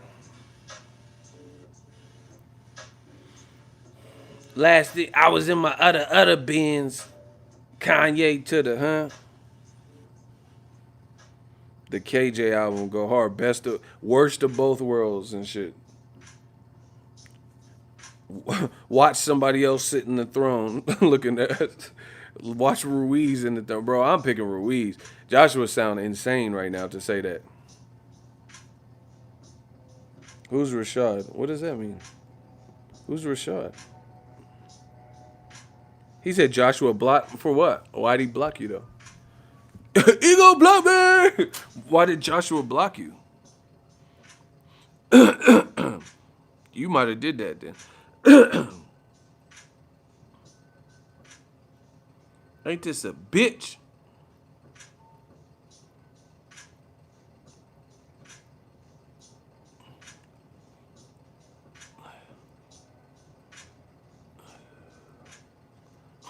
I was in my other bins. Kanye to the The KJ album go hard. Worst of both worlds and shit. Watch somebody else sit in the throne looking at. Watch Ruiz in the throne, bro. I'm picking Ruiz. Joshua sound insane right now to say that. Who's Rashad? What does that mean? Who's Rashad? He said Joshua block for what? Why'd he block you though? He gonna block me. Why did Joshua block you? You might have did that then. Ain't this a bitch?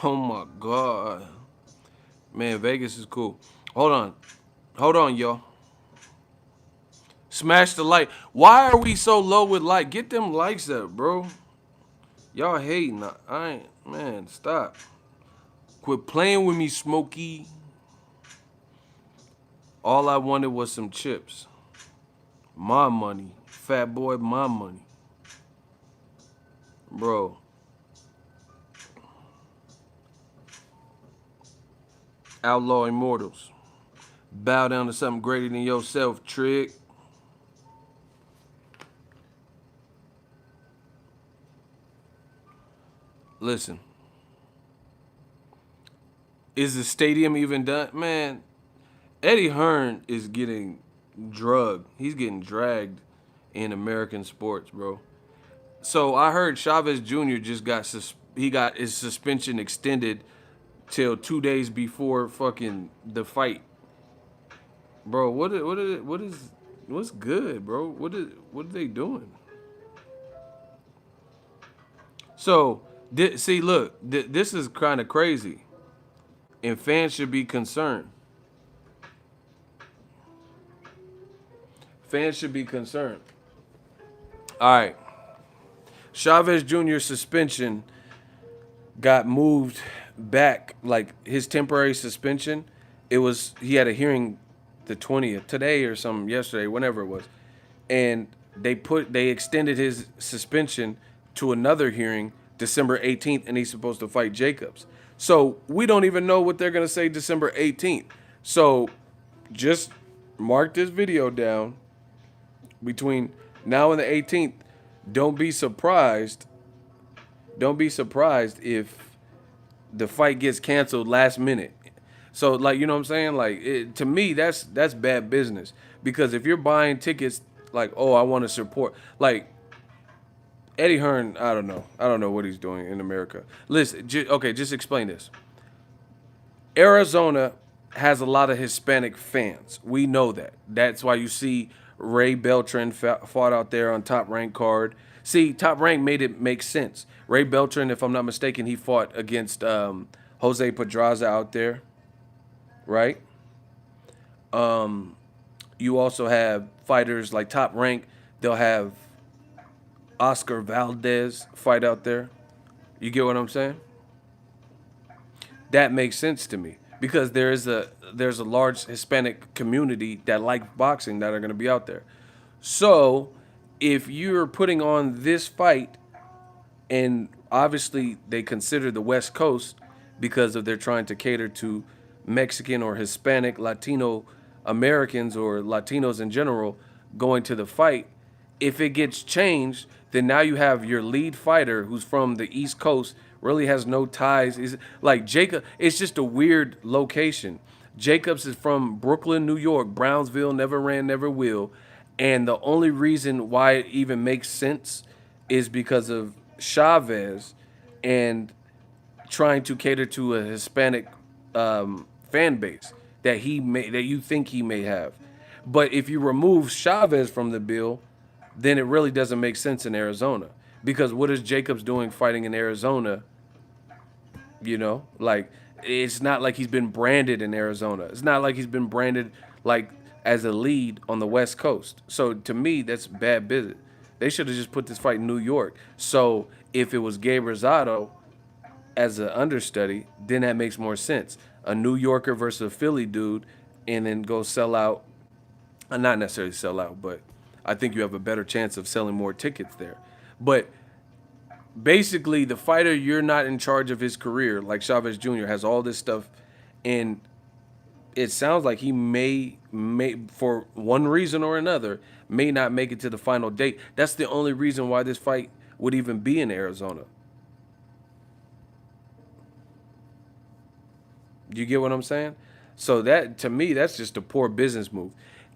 Oh my god. Man, Vegas is cool. Hold on. Hold on, y'all. Smash the like. Why are we so low with like? Get them likes up, bro. Y'all hating. I ain't, man, stop. Quit playing with me, Smokey. All I wanted was some chips. My money. Fat boy, my money. Bro. Outlaw Immortals. Bow down to something greater than yourself, Trig. Listen. Is the stadium even done? Man, Eddie Hearn is getting drugged. He's getting dragged in American sports, bro. So I heard Chavez Jr. just got his suspension extended till 2 days before fucking the fight. Bro, what's good, bro? What are they doing? So, see, look, this is kind of crazy, and fans should be concerned. Fans should be concerned. All right, Chavez Jr. suspension got moved back, like his temporary suspension. He had a hearing the 20th today or something yesterday, whenever it was, and they extended his suspension to another hearing December 18th, and he's supposed to fight Jacobs. So we don't even know what they're gonna say December 18th. So just mark this video down between now and the 18th. Don't be surprised. Don't be surprised if the fight gets canceled last minute. So like, you know what I'm saying? Like to me, that's bad business, because if you're buying tickets like, oh, I want to support, like Eddie Hearn, I don't know what he's doing in America. Listen, okay, just explain this. Arizona has a lot of Hispanic fans. We know that. That's why you see Ray Beltran fought out there on Top Rank card. See, Top Rank made it make sense. Ray Beltran, if I'm not mistaken, he fought against Jose Pedraza out there, right? You also have fighters like Top Rank. They'll have Oscar Valdez fight out there. You get what I'm saying? That makes sense to me because there's a large Hispanic community that like boxing that are going to be out there. So, if you're putting on this fight, and obviously they consider the West Coast because of they're trying to cater to Mexican or Hispanic, Latino Americans or Latinos in general going to the fight. If it gets changed, then now you have your lead fighter who's from the East Coast really has no ties. Is like Jacob. It's just a weird location. Jacobs is from Brooklyn, New York. Brownsville never ran, never will. And the only reason why it even makes sense is because of Chavez and trying to cater to a Hispanic fan base that you think he may have. But if you remove Chavez from the bill, then it really doesn't make sense in Arizona because what is Jacobs doing fighting in Arizona? Like it's not like he's been branded in Arizona. It's not like he's been branded like as a lead on the West Coast. So to me, that's bad business. They should have just put this fight in New York. So if it was Gabe Rosado as an understudy, then that makes more sense. A New Yorker versus a Philly dude, and then go sell out. Not necessarily sell out, but I think you have a better chance of selling more tickets there. But basically, the fighter, you're not in charge of his career. Like Chavez Jr. has all this stuff, and it sounds like he may for one reason or another may not make it to the final date. That's the only reason why this fight would even be in Arizona. You get what I'm saying? So that to me, that's just a poor business move.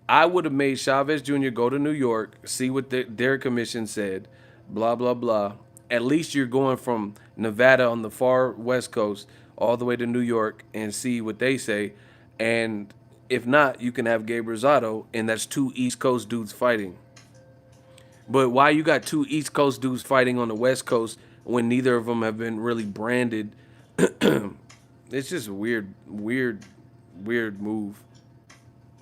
I would have made Chavez Jr. go to New York, see what their commission said, blah blah blah. At least you're going from Nevada on the far west coast all the way to New York and see what they say. And if not, you can have Gabe Rosado, and that's two East Coast dudes fighting. But why you got two East Coast dudes fighting on the West Coast when neither of them have been really branded? It's just a weird move.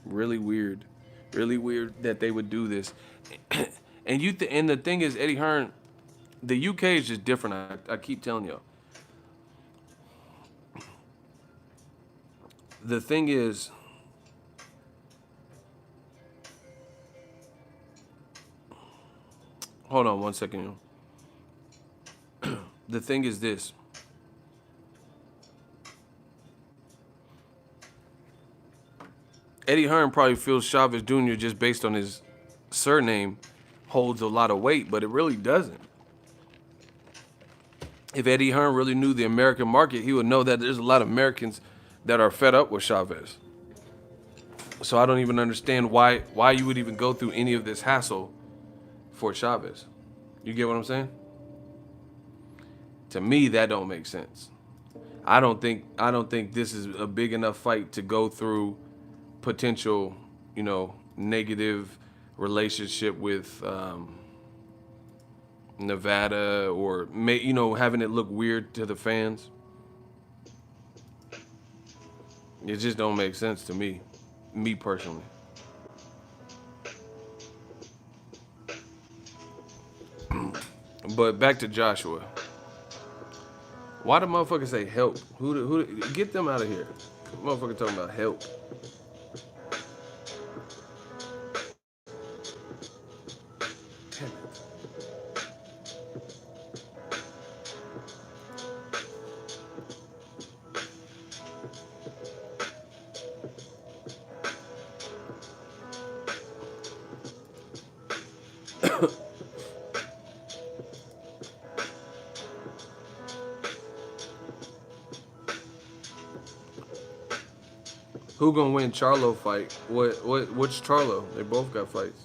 Really weird, really weird that they would do this. And the thing is, Eddie Hearn, the UK is just different. I keep telling you. The thing is, hold on one second. The thing is this. Eddie Hearn probably feels Chavez Jr. just based on his surname holds a lot of weight, but it really doesn't. If Eddie Hearn really knew the American market, he would know that there's a lot of Americans that are fed up with Chavez. So I don't even understand why you would even go through any of this hassle for Chavez. You get what I'm saying? To me, that don't make sense. I don't think this is a big enough fight to go through potential, negative relationship with Nevada or having it look weird to the fans. It just don't make sense to me personally. But back to Joshua. Why the motherfucker say help? Get them out of here. Motherfucker talking about help. Who gonna win Charlo fight? Which Charlo? They both got fights.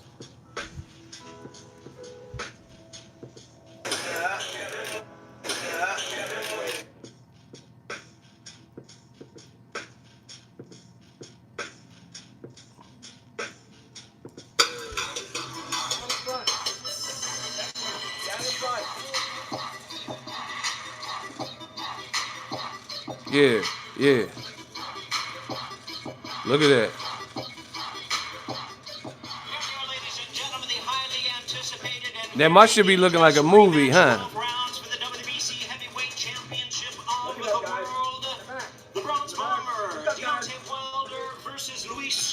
Yeah, yeah. Look at that. That must should be looking like a movie, huh?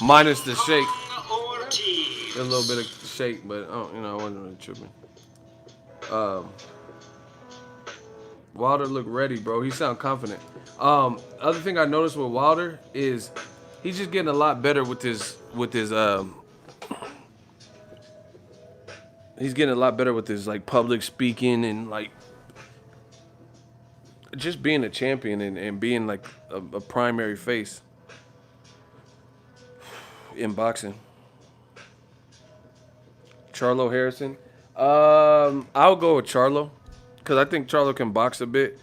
Minus the shake. A little bit of shake, but I wasn't really tripping. Um, Wilder looked ready, bro. He sound confident. Other thing I noticed with Wilder is he's just getting a lot better with his he's getting a lot better with his like public speaking and like just being a champion and being like a primary face in boxing. Charlo Harrison. I'll go with Charlo because I think Charlo can box a bit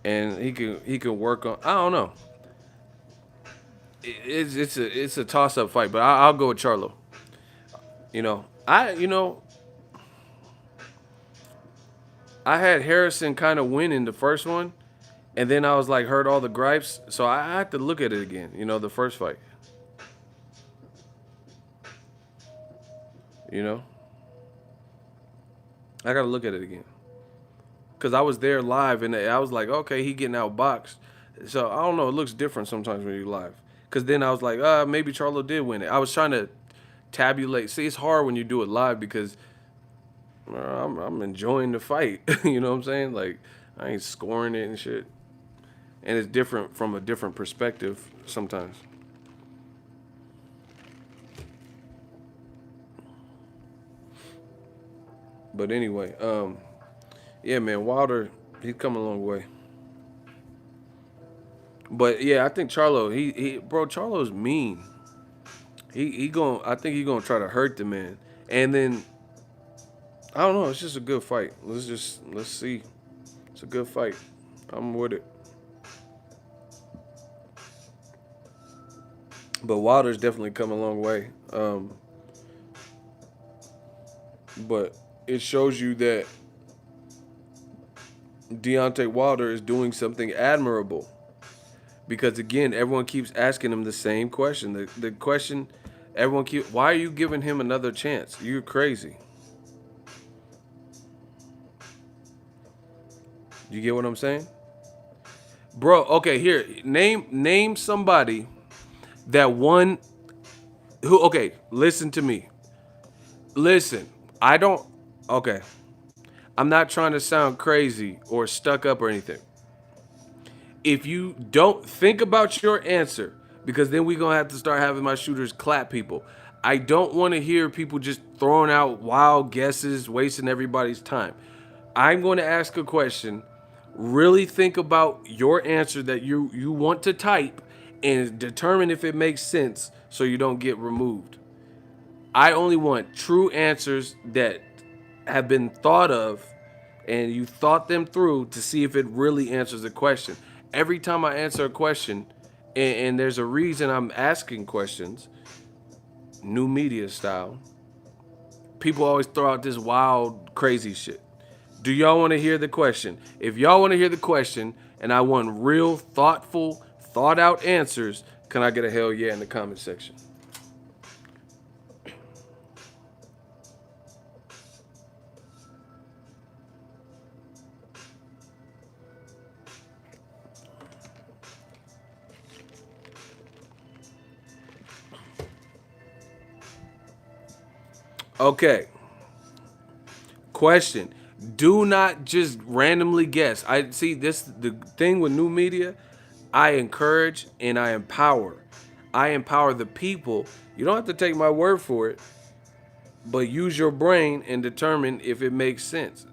and he can work on. I don't know. It's a toss up fight, but I'll go with Charlo. You know, I had Harrison kind of win in the first one, and then I was like heard all the gripes, so I had to look at it again. The first fight. You know, I gotta look at it again because I was there live, and I was like, okay, he getting outboxed. So I don't know. It looks different sometimes when you're live. Because then I was like, maybe Charlo did win it. I was trying to tabulate. See, it's hard when you do it live because I'm enjoying the fight. You know what I'm saying? Like, I ain't scoring it and shit. And it's different from a different perspective sometimes. But anyway, yeah, man, Wilder, he's come a long way. But yeah, I think Charlo, bro, Charlo's mean. I think he gonna try to hurt the man. And then I don't know. It's just a good fight. Let's see. It's a good fight. I'm with it. But Wilder's definitely come a long way. But it shows you that Deontay Wilder is doing something admirable. Because again, everyone keeps asking him the same question. The question why are you giving him another chance? You're crazy. You get what I'm saying? Bro, okay, here. Name somebody that won who okay, listen to me. Listen. I don't okay. I'm not trying to sound crazy or stuck up or anything. If you don't think about your answer, because then we're gonna have to start having my shooters clap people. I don't want to hear people just throwing out wild guesses, wasting everybody's time. I'm going to ask a question. Really think about your answer that you want to type and determine if it makes sense so you don't get removed. I only want true answers that have been thought of and you thought them through to see if it really answers the question. Every time I answer a question, and there's a reason I'm asking questions, new media style, people always throw out this wild, crazy shit. Do y'all want to hear the question? If y'all want to hear the question, and I want real, thoughtful, thought out answers, can I get a hell yeah in the comment section? Okay. Question. Do not just randomly guess. I see this the thing with new media, I encourage and I empower. I empower the people. You don't have to take my word for it, but use your brain and determine if it makes sense.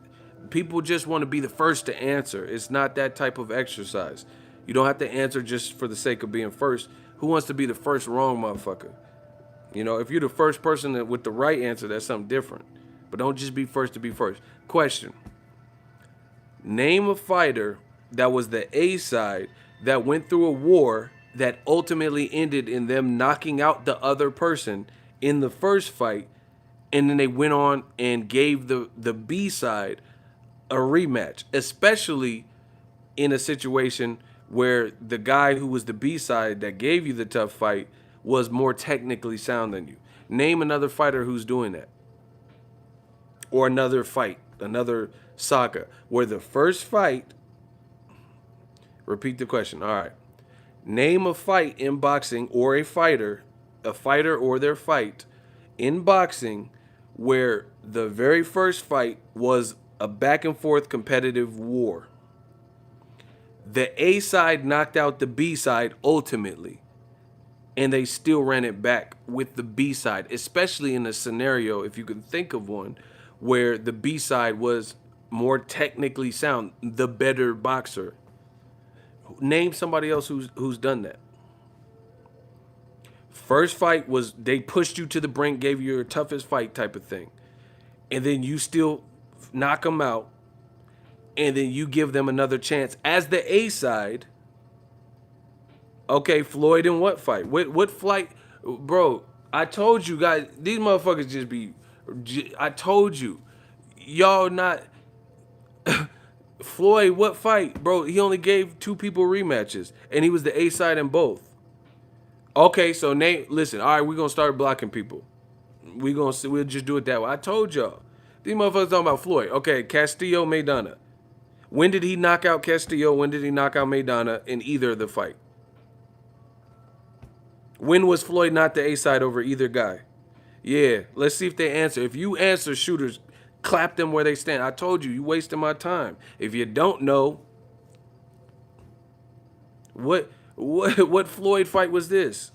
People just want to be the first to answer. It's not that type of exercise. You don't have to answer just for the sake of being first. Who wants to be the first wrong motherfucker? If you're the first person with the right answer, that's something different. But don't just be first to be first. Question. Name a fighter that was the A side that went through a war that ultimately ended in them knocking out the other person in the first fight, and then they went on and gave the B side a rematch, especially in a situation where the guy who was the B side that gave you the tough fight was more technically sound than you. Name another fighter who's doing that, or another fight, another saga where the first fight. Repeat the question. All right. Name a fight in boxing or a fighter or their fight in boxing where the very first fight was a back and forth competitive war. The A side knocked out the B side ultimately, and they still ran it back with the B side, especially in a scenario, if you can think of one, where the B side was more technically sound, the better boxer. Name somebody else who's done that. First fight was they pushed you to the brink, gave you your toughest fight type of thing, and then you still knock them out, and then you give them another chance as the A side. Okay, Floyd in what fight? What fight, bro? I told you guys, these motherfuckers just be. I told you, y'all not. Floyd, what fight, bro? He only gave 2 people rematches, and he was the A side in both. Okay, so Nate, listen. All right, we're gonna start blocking people. We'll just do it that way. I told y'all. These motherfuckers talking about Floyd. Okay, Castillo, Maidana. When did he knock out Castillo? When did he knock out Maidana in either of the fight? When was Floyd not the A side over either guy? Yeah, let's see if they answer. If you answer, shooters, clap them where they stand. I told you, you wasting my time. If you don't know, what Floyd fight was this?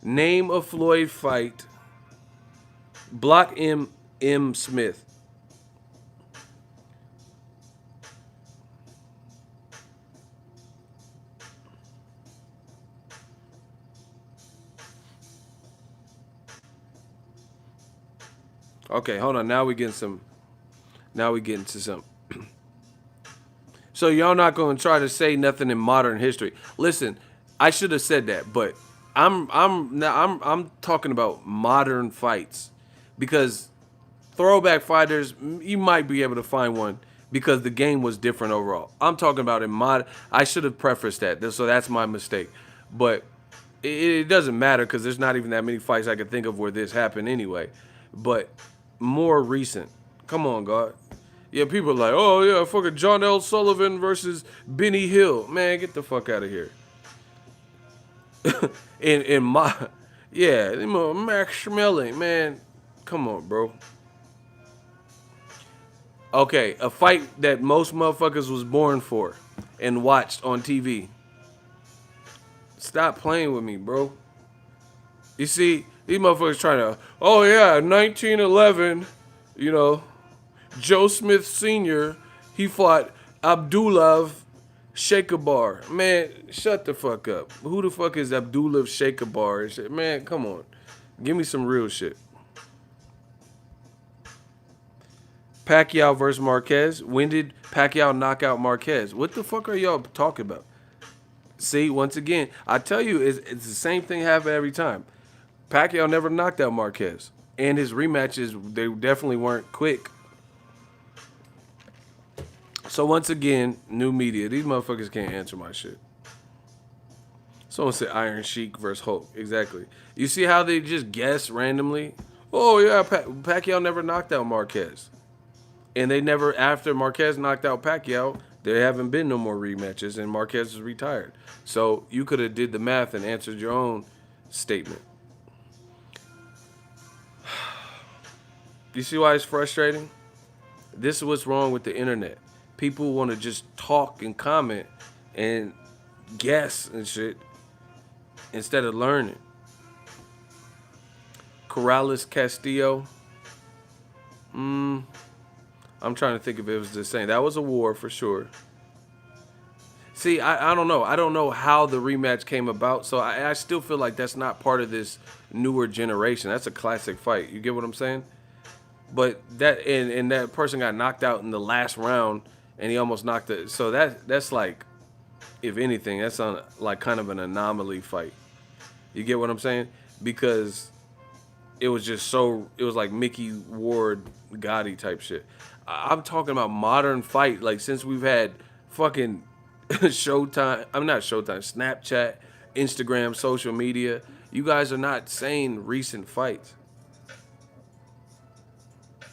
Name a Floyd fight. Block M. Smith. Okay, hold on. Now we getting some. Now we getting to some. So y'all not gonna try to say nothing in modern history. Listen, I should have said that, but I'm talking about modern fights, because throwback fighters, you might be able to find one because the game was different overall. I'm talking about in mod. I should have prefaced that, so that's my mistake. But it doesn't matter because there's not even that many fights I could think of where this happened anyway. But more recent. Come on, God. Yeah, people are like, oh yeah, fucking John L. Sullivan versus Benny Hill. Man, get the fuck out of here. in my, yeah, Max Schmeling, man, come on, bro. Okay, a fight that most motherfuckers was born for and watched on TV. Stop playing with me, bro. You see, these motherfuckers trying to, oh yeah, 1911, you know, Joe Smith Sr., he fought Abdullah Shakebar. Man, shut the fuck up. Who the fuck is Abdullah Shakebar and shit? Man, come on. Give me some real shit. Pacquiao versus Marquez. When did Pacquiao knock out Marquez? What the fuck are y'all talking about? See, once again, I tell you, it's the same thing happen every time. Pacquiao never knocked out Marquez. And his rematches, they definitely weren't quick. So once again, new media. These motherfuckers can't answer my shit. Someone said Iron Sheik versus Hulk. Exactly. You see how they just guess randomly? Oh, yeah, Pacquiao never knocked out Marquez. And they never, after Marquez knocked out Pacquiao, there haven't been no more rematches, and Marquez is retired. So you could have did the math and answered your own statement. You see why it's frustrating? This is what's wrong with the internet. People want to just talk and comment and guess and shit instead of learning. Corrales Castillo. I'm trying to think if it was the same. That was a war for sure. See, I don't know. I don't know how the rematch came about, so I still feel like that's not part of this newer generation. That's a classic fight. You get what I'm saying? But that and that person got knocked out in the last round, and he almost knocked it. So that's like, if anything, that's on like kind of an anomaly fight. You get what I'm saying? Because it was like Mickey Ward Gotti type shit. I'm talking about modern fight, like since we've had fucking Showtime. I'm not Showtime. Snapchat, Instagram, social media. You guys are not saying recent fights.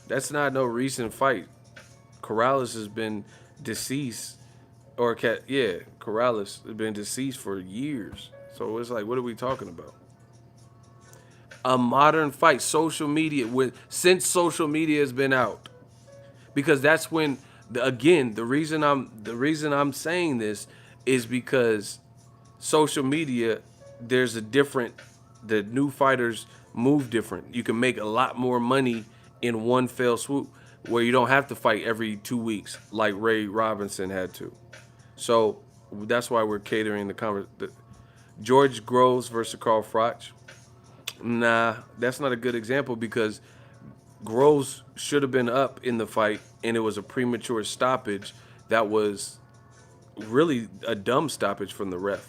That's not no recent fight. Corrales has been deceased, or yeah, Corrales has been deceased for years. So it's like, what are we talking about? A modern fight, social media, with since social media has been out, because that's when again the reason I'm saying this is because social media, there's a different, the new fighters move different. You can make a lot more money in one fell swoop, where you don't have to fight every 2 weeks like Ray Robinson had to. So that's why we're catering the George Groves versus Carl Froch. Nah, that's not a good example, because Groves should have been up in the fight, and it was a premature stoppage that was really a dumb stoppage from the ref.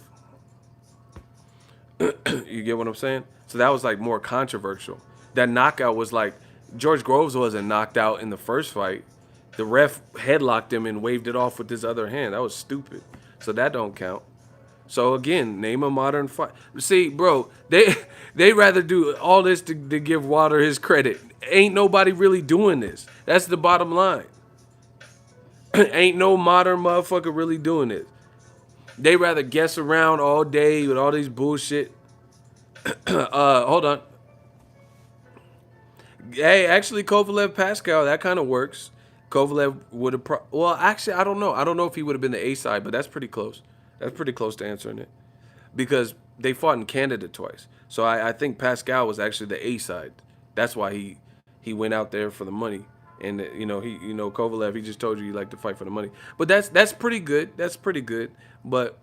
You get what I'm saying? So that was like more controversial. That knockout was like, George Groves wasn't knocked out in the first fight. The ref headlocked him and waved it off with his other hand. That was stupid. So that don't count. So again, name a modern fight. See, bro, they rather do all this to give Wilder his credit. Ain't nobody really doing this. That's the bottom line. Ain't no modern motherfucker really doing this. They rather guess around all day with all these bullshit. Hold on. Hey, actually, Kovalev Pascal, that kind of works. Kovalev would have. Well, actually, I don't know. I don't know if he would have been the A side, but that's pretty close. That's pretty close to answering it, because they fought in Canada twice. So I think Pascal was actually the A side. That's why he went out there for the money. And Kovalev, he just told you he liked to fight for the money. But that's pretty good. That's pretty good. But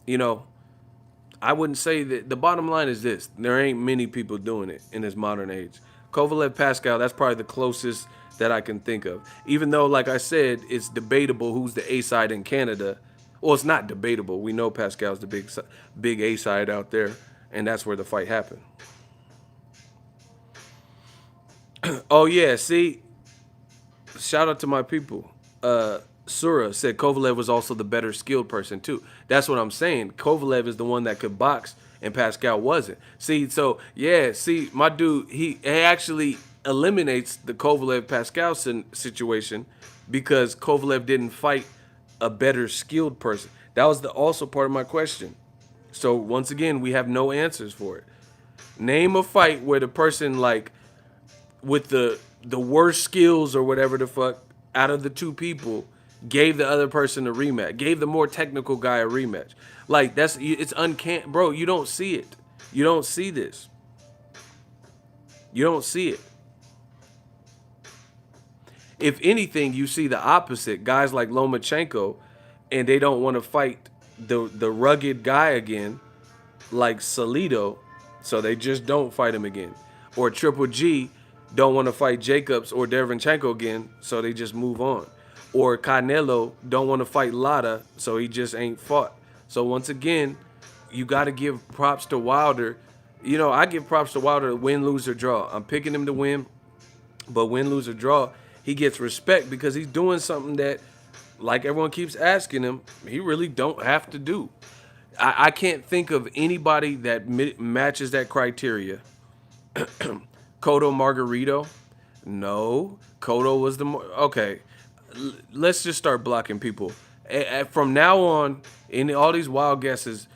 you know, I wouldn't say that. The bottom line is this: there ain't many people doing it in this modern age. Kovalev Pascal, that's probably the closest that I can think of. Even though, like I said, it's debatable who's the A side in Canada. Well, it's not debatable. We know Pascal's the big A side out there, and that's where the fight happened. Oh yeah, see, shout out to my people. Sura said Kovalev was also the better skilled person too. That's what I'm saying. Kovalev is the one that could box, and Pascal wasn't. See, so yeah, see, my dude, he actually eliminates the Kovalev Pascal situation, because Kovalev didn't fight a better skilled person. That was also part of my question. So once again, we have no answers for it. Name a fight where the person, like, with the worst skills or whatever the fuck out of the two people, gave the other person a rematch, gave the more technical guy a rematch. Like, it's uncanny, bro. You don't see it. You don't see this. You don't see it. If anything, you see the opposite. Guys like Lomachenko, and they don't want to fight the rugged guy again, like Salido, so they just don't fight him again. Or Triple G don't want to fight Jacobs or Derevchenko again, so they just move on. Or Canelo don't want to fight Lada, so he just ain't fought. So once again, you got to give props to Wilder. You know, I give props to Wilder, win, lose, or draw. I'm picking him to win, but win, lose, or draw, he gets respect because he's doing something that, like everyone keeps asking him, he really don't have to do. I can't think of anybody that matches that criteria. Cotto Margarito? No. Cotto was the more... Okay. Let's just start blocking people. From now on, in all these wild guesses,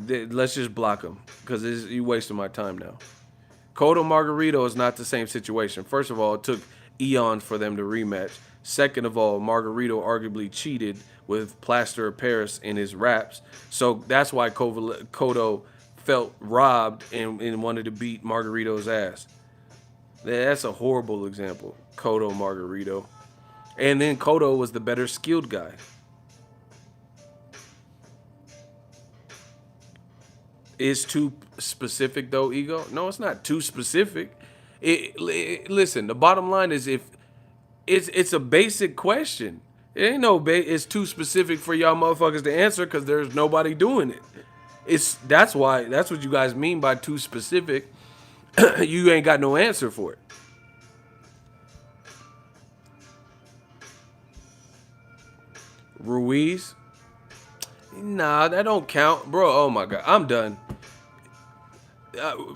let's just block them, because you're wasting my time now. Cotto Margarito is not the same situation. First of all, it took eons for them to rematch. Second of all, Margarito arguably cheated with Plaster of Paris in his raps. So that's why Cotto felt robbed and wanted to beat Margarito's ass. That's a horrible example. Cotto Margarito. And then Cotto was the better skilled guy. Is too specific though, Ego? No, it's not too specific. Listen, the bottom line is, if it's a basic question. It ain't it's too specific for y'all motherfuckers to answer, because there's nobody doing it. That's what you guys mean by too specific. You ain't got no answer for it. Ruiz, Nah, that don't count, bro. Oh my god, I'm done.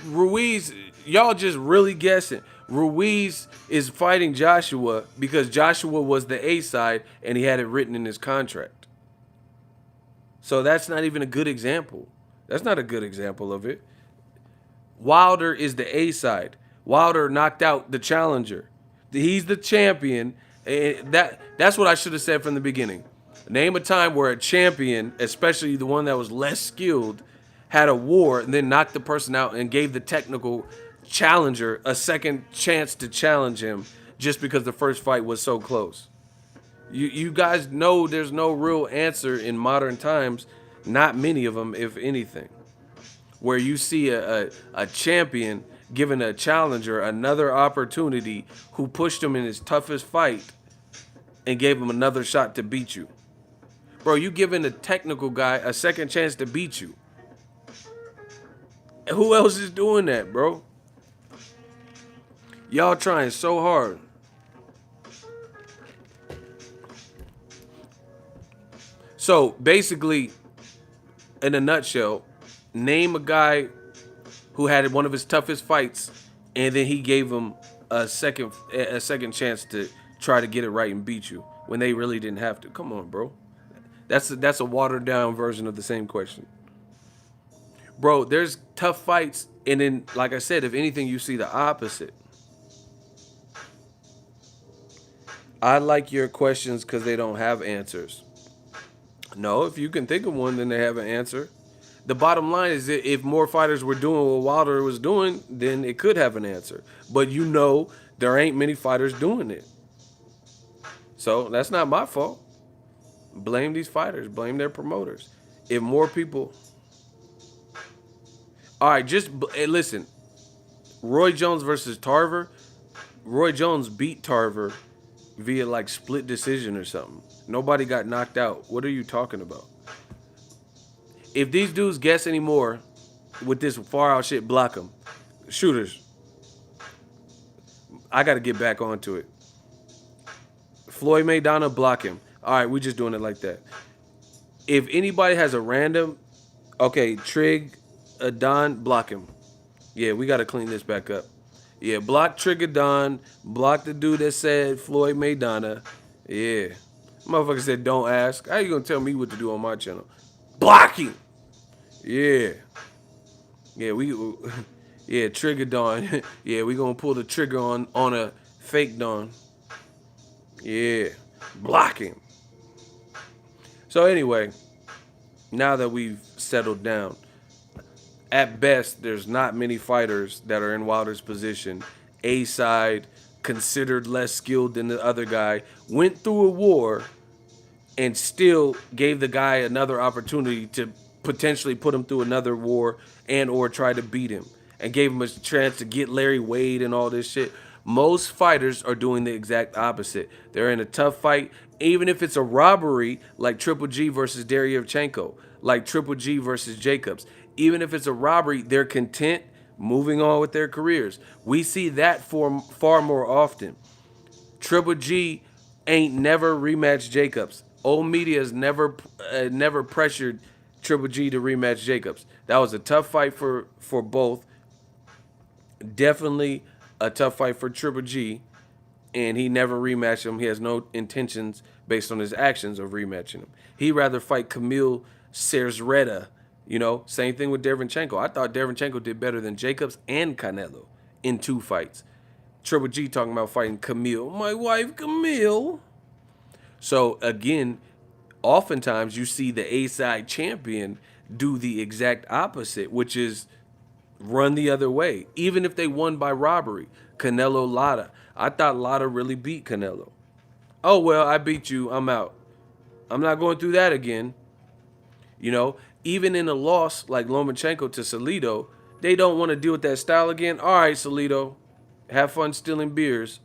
Ruiz, y'all just really guessing. Ruiz is fighting Joshua because Joshua was the A side and he had it written in his contract. So that's not even a good example. That's not a good example of it. Wilder is the A side. Wilder knocked out the challenger. He's the champion. And that's what I should have said from the beginning. Name a time where a champion, especially the one that was less skilled, had a war and then knocked the person out and gave the technical challenger a second chance to challenge him just because the first fight was so close. You guys know there's no real answer in modern times, not many of them, if anything, where you see a champion giving a challenger another opportunity who pushed him in his toughest fight and gave him another shot to beat you. Bro, you giving a technical guy a second chance to beat you. Who else is doing that, bro? Y'all trying so hard. So basically, in a nutshell, name a guy who had one of his toughest fights, and then he gave him a second chance to try to get it right and beat you when they really didn't have to. Come on, bro. That's a watered down version of the same question. Bro, there's tough fights, and then like I said, if anything, you see the opposite. I like your questions because they don't have answers. No, if you can think of one, then they have an answer. The bottom line is that if more fighters were doing what Wilder was doing, then it could have an answer. But you know, there ain't many fighters doing it. So that's not my fault. Blame these fighters, blame their promoters. If more people. All right, just listen. Roy Jones versus Tarver. Roy Jones beat Tarver via like split decision or something. Nobody got knocked out. What are you talking about? If these dudes guess anymore with this far out shit, block them. Shooters. I got to get back onto it. Floyd Maidana, block him. All right, we just doing it like that. If anybody has a random, okay, Trig, Don, block him. Yeah, we got to clean this back up. Yeah, block Trigadon. Block the dude that said Floyd Maidana. Yeah. Motherfucker said don't ask. How you gonna tell me what to do on my channel? Blocking. Yeah. Yeah, yeah, Trigadon. Yeah, we gonna pull the trigger on a fake Don. Yeah. Blocking. So anyway, now that we've settled down, at best, there's not many fighters that are in Wilder's position. A side, considered less skilled than the other guy, went through a war and still gave the guy another opportunity to potentially put him through another war and or try to beat him, and gave him a chance to get Larry Wade and all this shit. Most fighters are doing the exact opposite. They're in a tough fight, even if it's a robbery like Triple G versus Deryevchenko, like Triple G versus Jacobs. Even if it's a robbery, they're content moving on with their careers. We see that far more often. Triple G ain't never rematched Jacobs. Old media has never pressured Triple G to rematch Jacobs. That was a tough fight for both. Definitely a tough fight for Triple G, and he never rematched him. He has no intentions based on his actions of rematching him. He'd rather fight Camille Cerzreda. You know, same thing with Deryevchenko. I thought Deryevchenko did better than Jacobs and Canelo in 2 fights. Triple G talking about fighting Camille. My wife, Camille. So, again, oftentimes you see the A-side champion do the exact opposite, which is run the other way, even if they won by robbery. Canelo Lara. I thought Lara really beat Canelo. Oh, well, I beat you. I'm out. I'm not going through that again. You know, even in a loss like Lomachenko to Salido, they don't want to deal with that style again. All right, Salido, have fun stealing beers.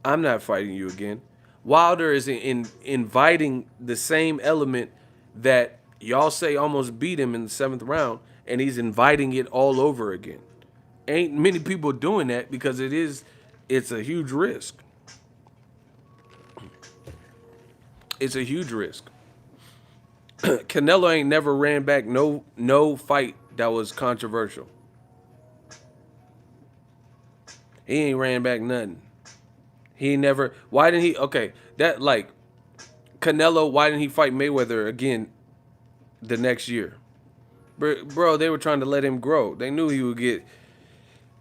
I'm not fighting you again. Wilder is inviting the same element that y'all say almost beat him in the 7th round, and he's inviting it all over again. Ain't many people doing that because it's a huge risk. It's a huge risk. Canelo ain't never ran back no fight that was controversial. He ain't ran back nothing. He ain't never. Why didn't he? Okay, that like Canelo. Why didn't he fight Mayweather again the next year? Bro, they were trying to let him grow. They knew he would get.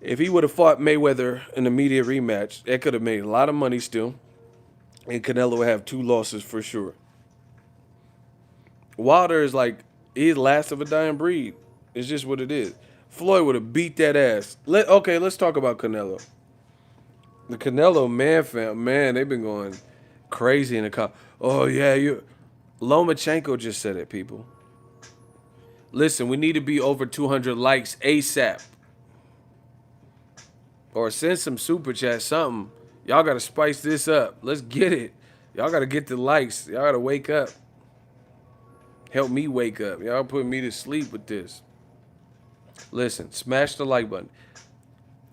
If he would have fought Mayweather in an immediate rematch, that could have made a lot of money still, and Canelo would have 2 losses for sure. Wilder is like he's last of a dying breed. It's just what it is. Floyd would have beat that ass. Let's talk about Canelo. The Canelo man, they've been going crazy in the car. Oh yeah, you. Lomachenko just said it, people. Listen, we need to be over 200 likes ASAP, or send some super chat, something. Y'all gotta spice this up. Let's get it. Y'all gotta get the likes. Y'all gotta wake up. Help me wake up. Y'all put me to sleep with this. Listen, smash the like button.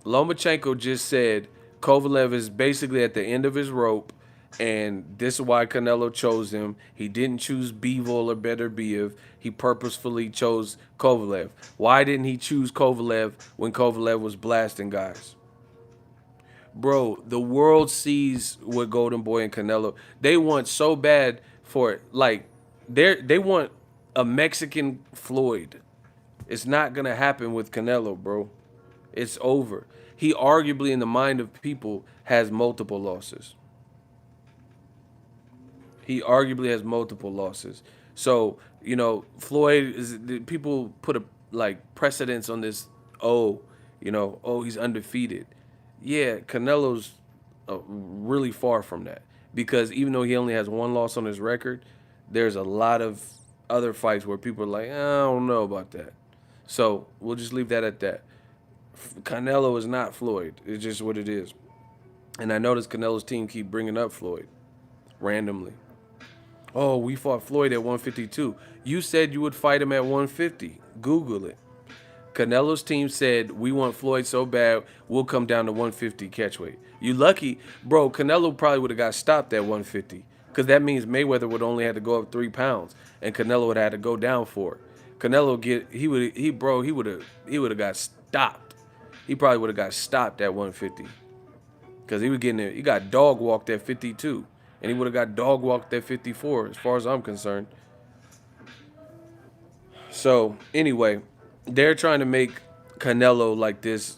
Lomachenko just said Kovalev is basically at the end of his rope, and this is why Canelo chose him. He didn't choose Bivol or Beterbiev. He purposefully chose Kovalev. Why didn't he choose Kovalev when Kovalev was blasting guys? Bro, the world sees what Golden Boy and Canelo. They want so bad for it. Like, they want a Mexican Floyd. It's not gonna happen with Canelo, bro. It's over. He arguably, in the mind of people, has multiple losses. He arguably has multiple losses. So, Floyd is people put a like precedence on this. Oh, he's undefeated. Yeah, Canelo's really far from that because even though he only has 1 loss on his record, there's a lot of other fights where people are like, I don't know about that. So we'll just leave that at that. Canelo is not Floyd. It's just what it is. And I noticed Canelo's team keep bringing up Floyd randomly. Oh, we fought Floyd at 152. You said you would fight him at 150. Google it. Canelo's team said, we want Floyd so bad, we'll come down to 150 catchweight. You lucky. Bro, Canelo probably would have got stopped at 150 because that means Mayweather would only have to go up 3 pounds and Canelo would have had to go down 4. He would have got stopped. He probably would have got stopped at 150 because he got dog walked at 52 and he would have got dog walked at 54 as far as I'm concerned. So anyway, they're trying to make Canelo like this,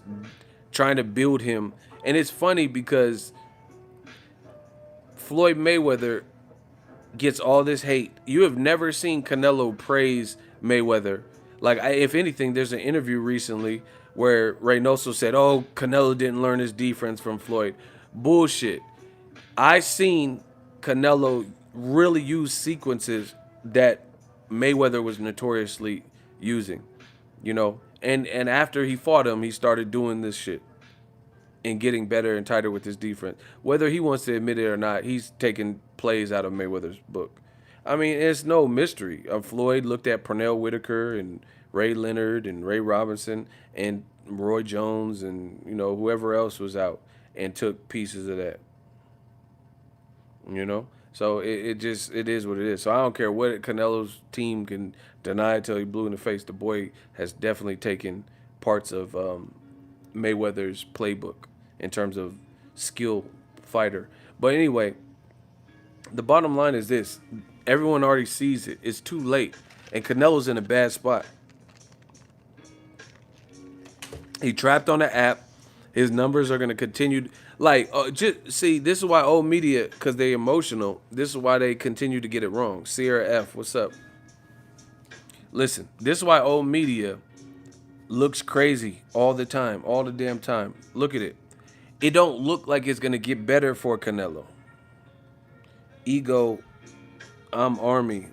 trying to build him. And it's funny because Floyd Mayweather gets all this hate. You have never seen Canelo praise Mayweather. Like, if anything, there's an interview recently where Reynoso said, oh, Canelo didn't learn his defense from Floyd. Bullshit. I seen Canelo really use sequences that Mayweather was notoriously using. And after he fought him, he started doing this shit and getting better and tighter with his defense. Whether he wants to admit it or not, he's taking plays out of Mayweather's book. I mean, it's no mystery. Floyd looked at Pernell Whitaker and Ray Leonard and Ray Robinson and Roy Jones and whoever else was out and took pieces of that. So it is what it is. So I don't care what Canelo's team can deny it till he blue in the face. The boy has definitely taken parts of Mayweather's playbook in terms of skill fighter. But anyway, the bottom line is this. Everyone already sees it. It's too late. And Canelo's in a bad spot. He trapped on the app. His numbers are going to continue. This is why old media, because they're emotional, this is why they continue to get it wrong. Sierra F, what's up? Listen, this is why old media looks crazy all the time, all the damn time. Look at it. It don't look like it's going to get better for Canelo. Ego, I'm Army.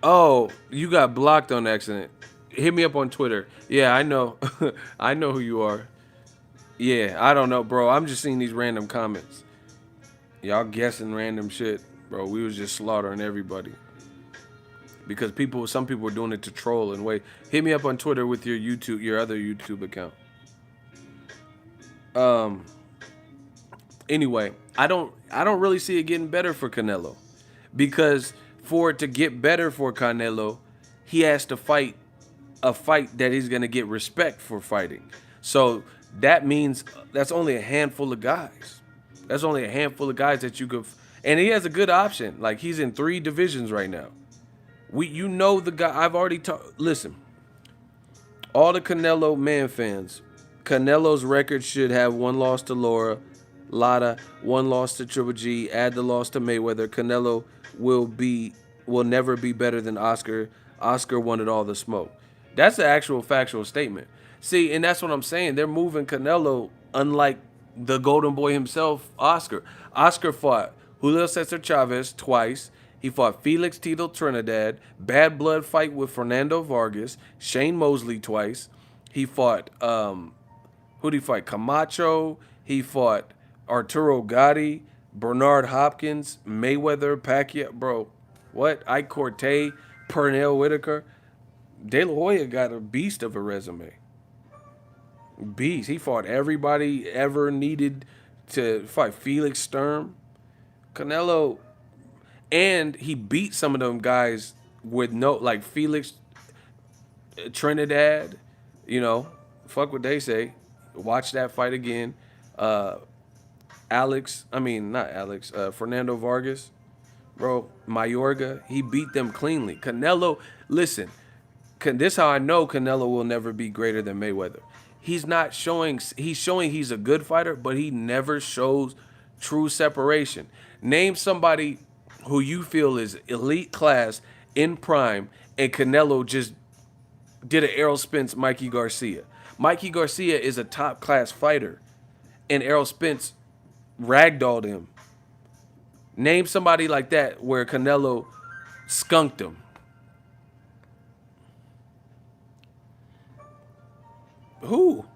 Oh, you got blocked on accident. Hit me up on Twitter. Yeah, I know. I know who you are. Yeah, I don't know, bro. I'm just seeing these random comments. Y'all guessing random shit, bro. We was just slaughtering everybody. Because some people were doing it to troll and wait. Hit me up on Twitter with your other YouTube account. Anyway, I don't really see it getting better for Canelo, because for it to get better for Canelo, he has to fight a fight that he's going to get respect for fighting. So that means that's only a handful of guys. That's only a handful of guys that you could, and he has a good option. Like, he's in 3 divisions right now. You know the guy. I've already talked. Listen, all the Canelo man fans, Canelo's record should have 1 loss to Lotta, 1 loss to Triple G. Add the loss to Mayweather. Canelo will never be better than Oscar. Oscar wanted all the smoke. That's an actual factual statement. See, and that's what I'm saying. They're moving Canelo unlike the Golden Boy himself, Oscar. Oscar fought Julio Cesar Chavez twice. He fought Felix Tito Trinidad, bad blood fight with Fernando Vargas, Shane Mosley twice. He fought who did he fight? Camacho. He fought Arturo Gatti, Bernard Hopkins, Mayweather, Pacquiao. Bro, what? Ike Corte, Pernell Whitaker. De La Hoya got a beast of a resume. Beast. He fought everybody ever needed to fight. Felix Sturm, Canelo, and he beat some of them guys with no, like Felix Trinidad. You know, fuck what they say. Watch that fight again. Not Alex. Fernando Vargas, bro. Mayorga. He beat them cleanly. Canelo. Listen, this how I know Canelo will never be greater than Mayweather. He's not showing. He's showing he's a good fighter, but he never shows true separation. Name somebody who you feel is elite class in prime, and Canelo just did an Errol Spence, Mikey Garcia. Mikey Garcia is a top class fighter, and Errol Spence ragdolled him. Name somebody like that where Canelo skunked him. Who?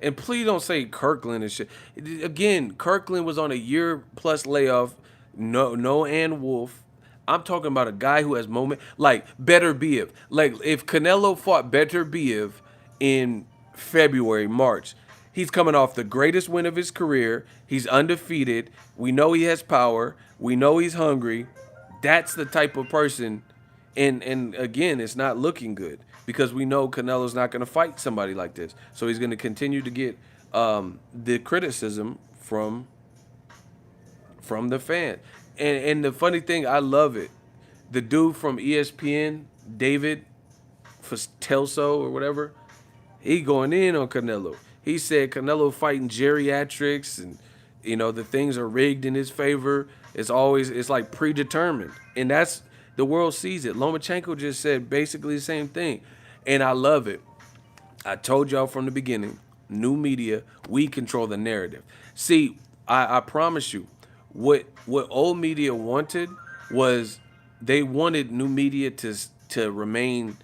And please don't say Kirkland and shit. Again, Kirkland was on a year plus layoff. No Ann Wolf. I'm talking about a guy who has moment like Better Biev. Like, if Canelo fought Better Biev in February, March, he's coming off the greatest win of his career. He's undefeated. We know he has power. We know he's hungry. That's the type of person. And again, it's not looking good because we know Canelo's not going to fight somebody like this. So he's going to continue to get the criticism from the fan. And the funny thing, I love it. The dude from ESPN, David Telso or whatever, he going in on Canelo. He said Canelo fighting geriatrics and, the things are rigged in his favor. It's like predetermined. And that's, the world sees it. Lomachenko just said basically the same thing. And I love it. I told y'all from the beginning, new media, we control the narrative. See, I promise you, what old media wanted was they wanted new media to remain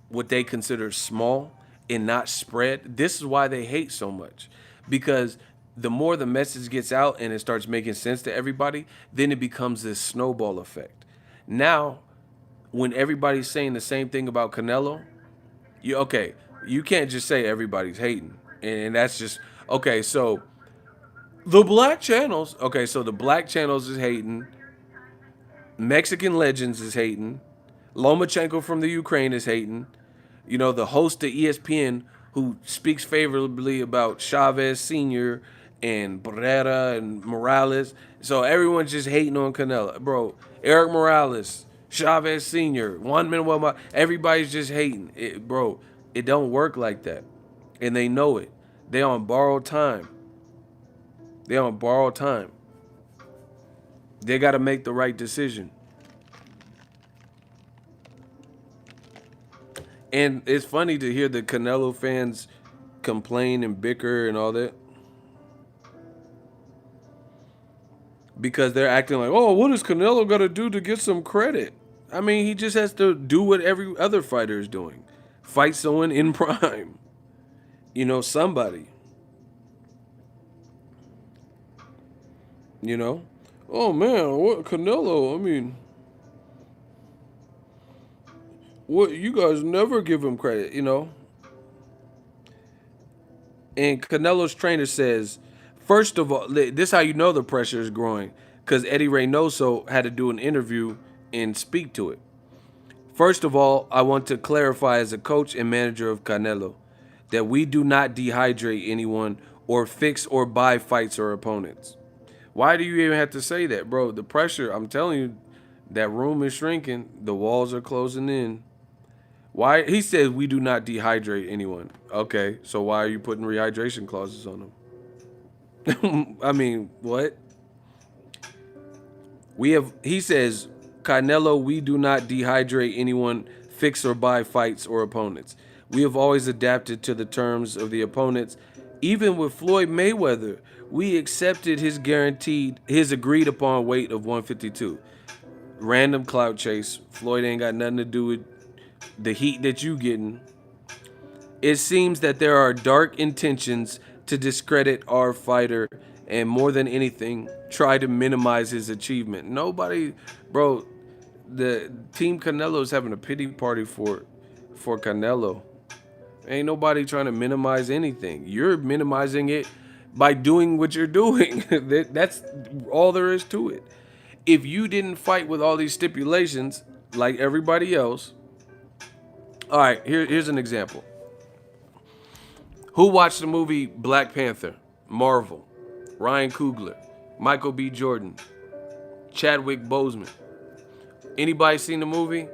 what they consider small and not spread. This is why they hate so much, because the more the message gets out and it starts making sense to everybody, then it becomes this snowball effect. Now, when everybody's saying the same thing about Canelo, you can't just say everybody's hating, and that's just okay. So the black channels, is hating. Mexican Legends is hating. Lomachenko from the Ukraine is hating. The host of ESPN who speaks favorably about Chavez Sr. and Barrera and Morales. So everyone's just hating on Canelo. Bro, Eric Morales, Chavez Sr., Juan Manuel, everybody's just hating. It don't work like that. And they know it. They on borrowed time. They got to make the right decision. And it's funny to hear the Canelo fans complain and bicker and all that, because they're acting like, oh, what does Canelo got to do to get some credit? I mean, he just has to do what every other fighter is doing. Fight someone in prime. Somebody. Oh, man, what Canelo, I mean, what, you guys never give him credit, And Canelo's trainer says, First of all, this is how you know the pressure is growing, because Eddie Reynoso had to do an interview and speak to it. First of all, I want to clarify as a coach and manager of Canelo that we do not dehydrate anyone or fix or buy fights or opponents. Why do you even have to say that, bro? The pressure, I'm telling you, that room is shrinking. The walls are closing in. Why? He says we do not dehydrate anyone. Okay, so why are you putting rehydration clauses on them? I mean, what? We have, he says, Canelo, we do not dehydrate anyone, fix or buy fights or opponents. We have always adapted to the terms of the opponents. Even with Floyd Mayweather, we accepted his agreed upon weight of 152. Random clout chase. Floyd ain't got nothing to do with the heat that you getting. It seems that there are dark intentions to discredit our fighter and more than anything, try to minimize his achievement. Nobody, bro, the team Canelo is having a pity party for Canelo. Ain't nobody trying to minimize anything. You're minimizing it by doing what you're doing. That's all there is to it. If you didn't fight with all these stipulations like everybody else, all right, here's an example. Who watched the movie Black Panther? Marvel, Ryan Coogler, Michael B. Jordan, Chadwick Boseman. Anybody seen the movie?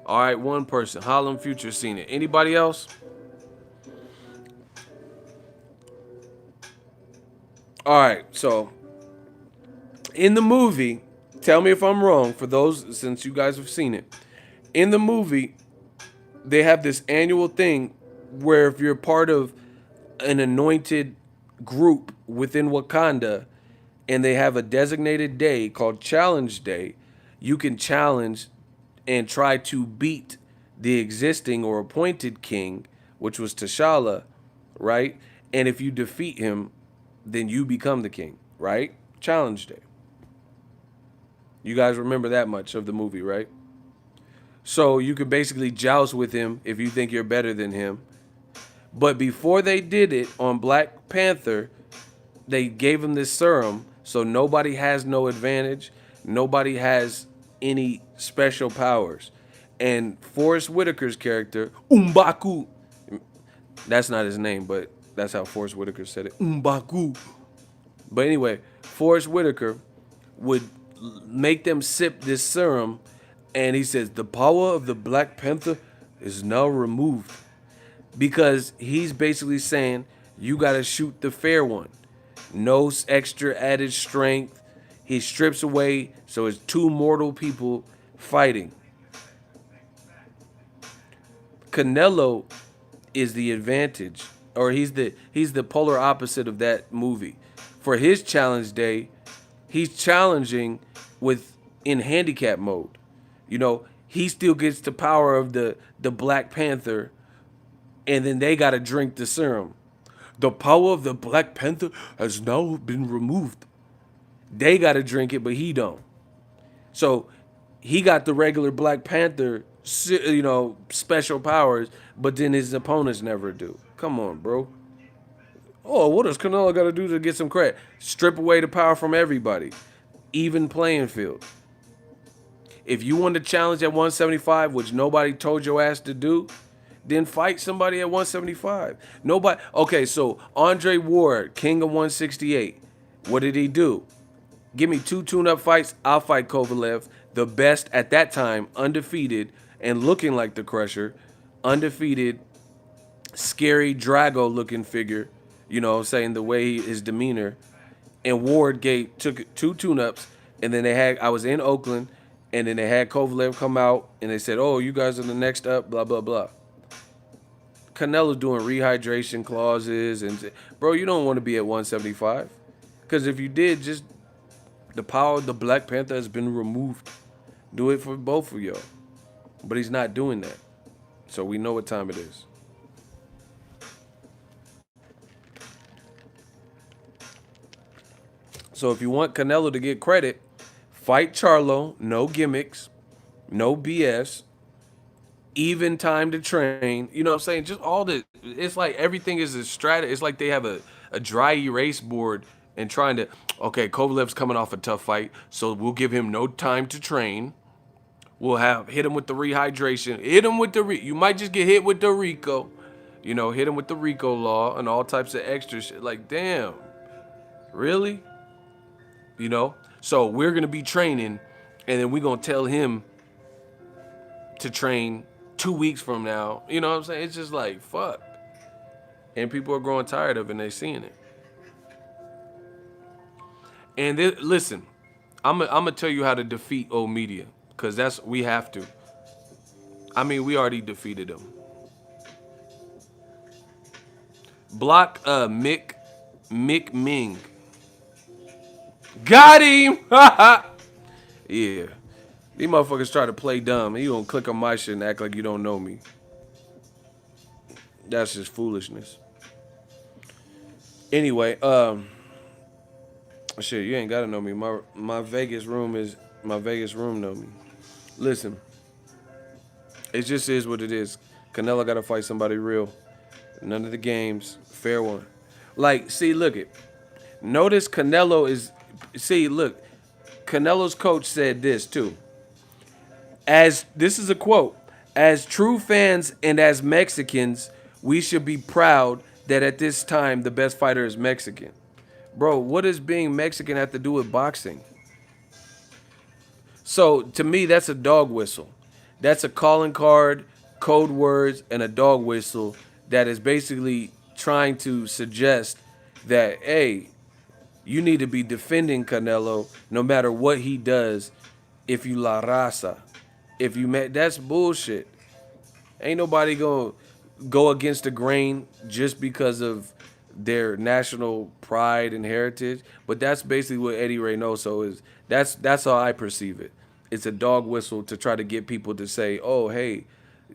All right, one person. Harlem Future seen it. Anybody else? All right, so in the movie, tell me if I'm wrong, for those, since you guys have seen it. In the movie, they have this annual thing where if you're part of an anointed group within Wakanda and they have a designated day called Challenge Day, you can challenge and try to beat the existing or appointed king, which was T'Challa, right? And if you defeat him, then you become the king, right? Challenge Day. You guys remember that much of the movie, right? So you could basically joust with him if you think you're better than him. But before they did it on Black Panther, they gave him this serum, so nobody has no advantage. Nobody has any special powers. And Forrest Whitaker's character, Umbaku, that's not his name, but that's how Forrest Whitaker said it, Umbaku. But anyway, Forrest Whitaker would make them sip this serum, and he says, the power of the Black Panther is now removed. Because he's basically saying, you got to shoot the fair one. No extra added strength. He strips away, so it's two mortal people fighting. Canelo is the advantage, or he's the polar opposite of that movie. For his challenge day, he's challenging with in handicap mode. You know, he still gets the power of the Black Panther, and then they got to drink the serum. The power of the Black Panther has now been removed. They got to drink it, but he don't. So he got the regular Black Panther, special powers, but then his opponents never do. Come on, bro. Oh, what does Canelo got to do to get some credit? Strip away the power from everybody. Even playing field. If you want to challenge at 175, which nobody told your ass to do, then fight somebody at 175. Nobody. Okay, so Andre Ward, king of 168. What did he do? Give me 2 tune-up fights. I'll fight Kovalev, the best at that time, undefeated and looking like the Crusher, undefeated, scary Drago-looking figure. You know, saying the way his demeanor. And Ward took 2 tune-ups, and then I was in Oakland, and then they had Kovalev come out, and they said, "Oh, you guys are the next up." Blah blah blah. Canelo doing rehydration clauses, and bro, you don't want to be at 175, because if you did, just the power of the Black Panther has been removed. Do it for both of y'all, but he's not doing that, so we know what time it is. So if you want Canelo to get credit, fight Charlo, no gimmicks, no BS. even time to train. You know what I'm saying? Just all the, it's like everything is a strategy. It's like they have a dry erase board and trying to, okay, Kovalev's coming off a tough fight, so we'll give him no time to train. We'll have hit him with the rehydration. Hit him with the you might just get hit with the Rico. You know, hit him with the Rico law and all types of extra shit. Like, damn, really? You know? So we're gonna be training, and then we're gonna tell him to train 2 weeks from now. You know what I'm saying? It's just like fuck. And people are growing tired of it and they seeing it. And listen, I'm gonna tell you how to defeat old media. Cause that's we have to. I mean, we already defeated them. Block Mick Ming. Got him! Yeah. These motherfuckers try to play dumb. You gonna click on my shit and act like you don't know me. That's just foolishness. Anyway, shit, you ain't gotta know me. My Vegas room is my Vegas room know me. Listen, it just is what it is. Canelo gotta fight somebody real. None of the games, fair one. Like, see, look it. Notice Canelo is. See, look. Canelo's coach said this too. As this is a quote. As true fans and as Mexicans, we should be proud that at this time the best fighter is Mexican. Bro, what does being Mexican have to do with boxing? So to me, that's a dog whistle. That's a calling card, code words, and a dog whistle that is basically trying to suggest that, hey, you need to be defending Canelo no matter what he does if you la raza. If you met, that's bullshit. Ain't nobody gonna go against the grain just because of their national pride and heritage. But that's basically what Eddie Reynoso is. That's how I perceive it. It's a dog whistle to try to get people to say, "Oh, hey,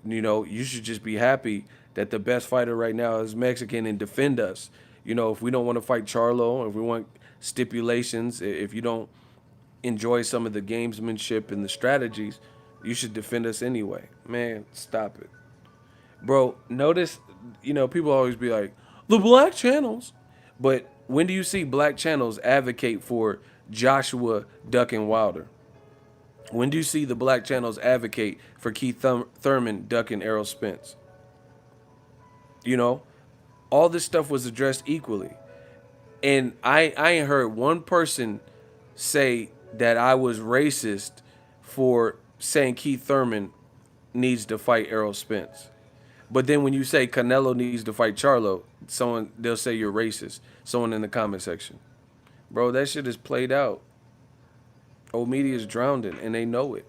you know, you should just be happy that the best fighter right now is Mexican and defend us. You know, if we don't want to fight Charlo, if we want stipulations, if you don't enjoy some of the gamesmanship and the strategies, you should defend us anyway." Man, stop it. Bro, notice, you know, people always be like, the black channels. But when do you see black channels advocate for Joshua ducking Wilder? When do you see the black channels advocate for Keith Thurman ducking Errol Spence? You know, all this stuff was addressed equally. And I ain't heard one person say that I was racist for saying Keith Thurman needs to fight Errol Spence. But then when you say Canelo needs to fight Charlo, they'll say you're racist. Someone in the comment section. Bro, that shit is played out. Old media is drowned in, and they know it.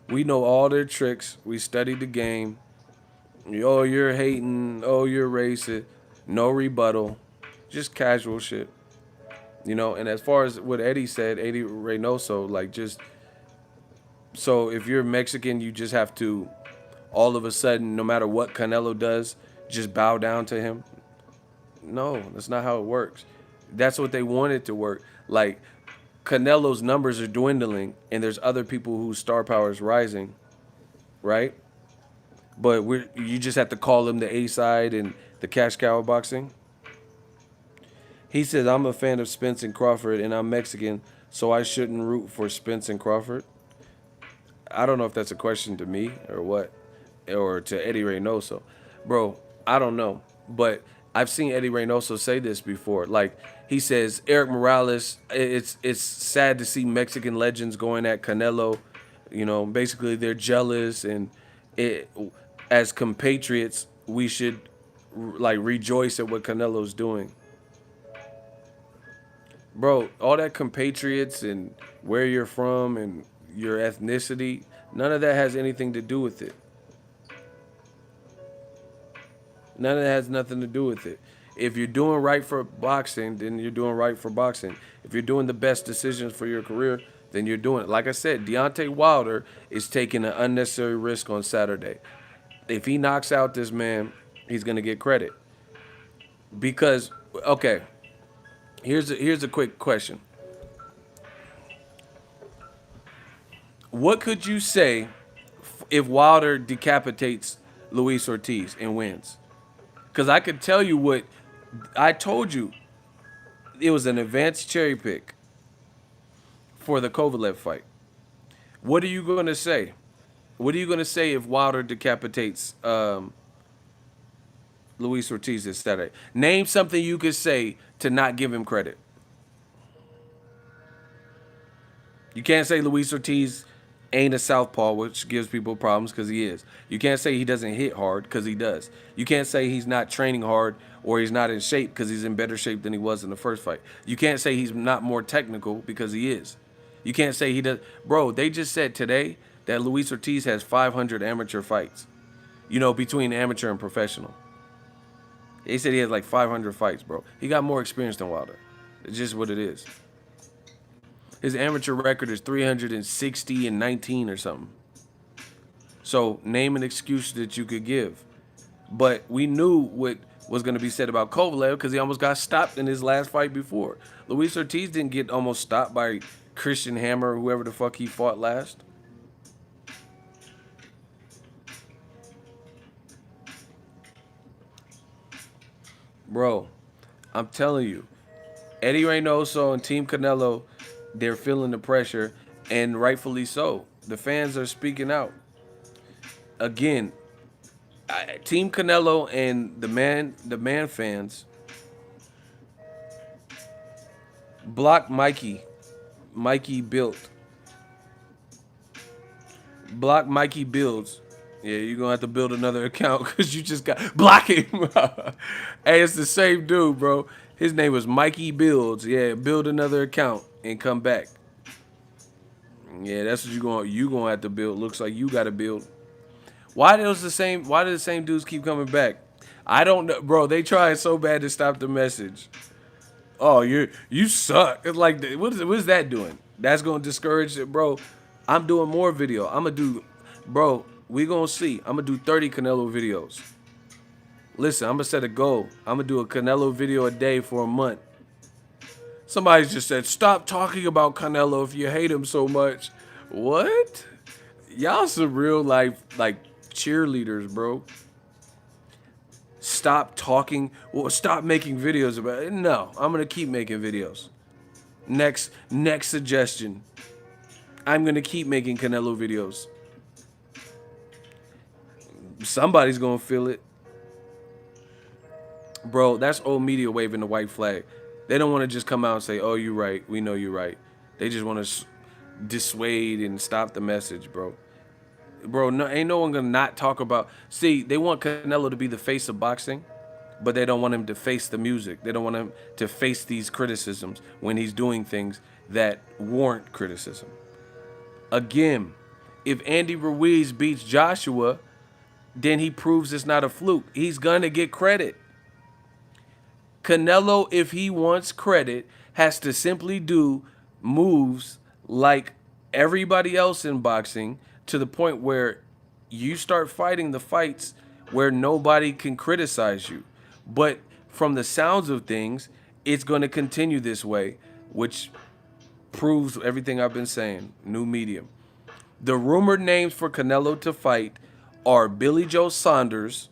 We know all their tricks. We studied the game. Oh, you're hating. Oh, you're racist. No rebuttal. Just casual shit. You know, and as far as what Eddie said, Eddie Reynoso, like just, so if you're Mexican, you just have to, all of a sudden, no matter what Canelo does, just bow down to him. No, that's not how it works. That's what they want it to work. Like, Canelo's numbers are dwindling, and there's other people whose star power is rising, right? But you just have to call him the A side and the cash cow of boxing. He says, I'm a fan of Spence and Crawford, and I'm Mexican, so I shouldn't root for Spence and Crawford. I don't know if that's a question to me or what, or to Eddie Reynoso. Bro, I don't know. But I've seen Eddie Reynoso say this before. Like, he says, Eric Morales, it's sad to see Mexican legends going at Canelo. You know, basically they're jealous, and as compatriots, we should like rejoice at what Canelo's doing. Bro, all that compatriots and where you're from and your ethnicity, none of that has anything to do with it. None of that has nothing to do with it. If you're doing right for boxing, then you're doing right for boxing. If you're doing the best decisions for your career, then you're doing it. Like I said, Deontay Wilder is taking an unnecessary risk on Saturday. If he knocks out this man, he's going to get credit. Because, okay, here's a quick question. What could you say if Wilder decapitates Luis Ortiz and wins. Because I could tell you what I told you. It was an advanced cherry pick for the Kovalev fight. What are you going to say? What are you going to say if Wilder decapitates Luis Ortiz this Saturday? Name something you could say to not give him credit. You can't say Luis Ortiz ain't a southpaw, which gives people problems because he is. You can't say he doesn't hit hard because he does. You can't say he's not training hard or he's not in shape because he's in better shape than he was in the first fight. You can't say he's not more technical because he is. You can't say he does. Bro, they just said today that Luis Ortiz has 500 amateur fights, between amateur and professional. They said he has like 500 fights, bro. He got more experience than Wilder. It's just what it is. His amateur record is 360 and 19 or something. So name an excuse that you could give. But we knew what was going to be said about Kovalev because he almost got stopped in his last fight before. Luis Ortiz didn't get almost stopped by Christian Hammer or whoever the fuck he fought last. Bro, I'm telling you, Eddie Reynoso and Team Canelo, they're feeling the pressure, and rightfully so. The fans are speaking out. Again, Team Canelo and the man fans block Mikey built. Block Mikey builds. Yeah, you're going to have to build another account because you just got... Block him. Hey, it's the same dude, bro. His name was Mikey Builds. Yeah, build another account and come back. Yeah, that's what you gonna have to build. Looks like you got to build. Why do the same dudes keep coming back? I don't know, bro. They tried so bad to stop the message. Oh, you suck. It's like, what is that doing? That's gonna discourage it, bro. I'm doing more video. I'm gonna do, bro. We gonna see. I'm gonna do 30 Canelo videos. Listen, I'm gonna set a goal. I'm gonna do a Canelo video a day for a month. Somebody just said, stop talking about Canelo if you hate him so much. What? Y'all some real life like cheerleaders, bro. Stop talking. Well, stop making videos about it. No, I'm gonna keep making videos. Next suggestion. I'm gonna keep making Canelo videos. Somebody's gonna feel it. Bro, that's old media waving the white flag. They don't want to just come out and say, oh, you're right. We know you're right. They just want to dissuade and stop the message, bro. Bro, ain't no one going to not talk about... See, they want Canelo to be the face of boxing, but they don't want him to face the music. They don't want him to face these criticisms when he's doing things that warrant criticism. Again, if Andy Ruiz beats Joshua, then he proves it's not a fluke. He's going to get credit. Canelo, if he wants credit, has to simply do moves like everybody else in boxing to the point where you start fighting the fights where nobody can criticize you. But from the sounds of things, it's going to continue this way, which proves everything I've been saying. New medium. The rumored names for Canelo to fight are Billy Joe Saunders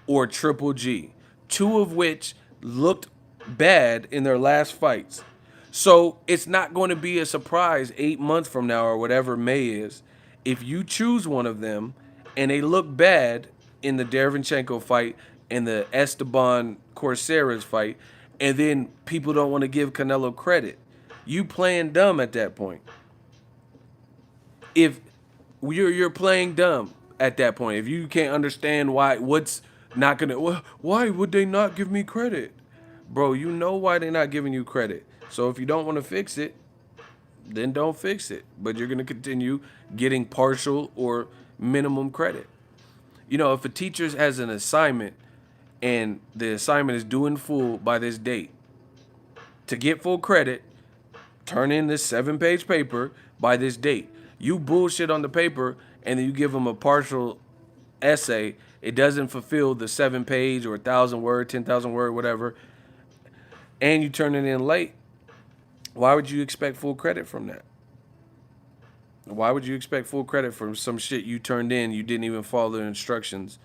or Triple G, two of which looked bad in their last fights. So it's not going to be a surprise 8 months from now or whatever May is if you choose one of them and they look bad in the Derevyanchenko fight and the Esteban Corceras fight, and then people don't want to give Canelo credit. You playing dumb at that point. If you're playing dumb at that point, if you can't understand why why would they not give me credit? Bro, you know why they're not giving you credit. So if you don't want to fix it, then don't fix it. But you're going to continue getting partial or minimum credit. If a teacher has an assignment and the assignment is due in full by this date, to get full credit, turn in this 7-page paper by this date. You bullshit on the paper and then you give them a partial essay. It doesn't fulfill the 7-page or 1,000 word, 10,000 word, whatever, and you turn it in late. Why would you expect full credit from that? Why would you expect full credit for some shit you turned in? You didn't even follow the instructions,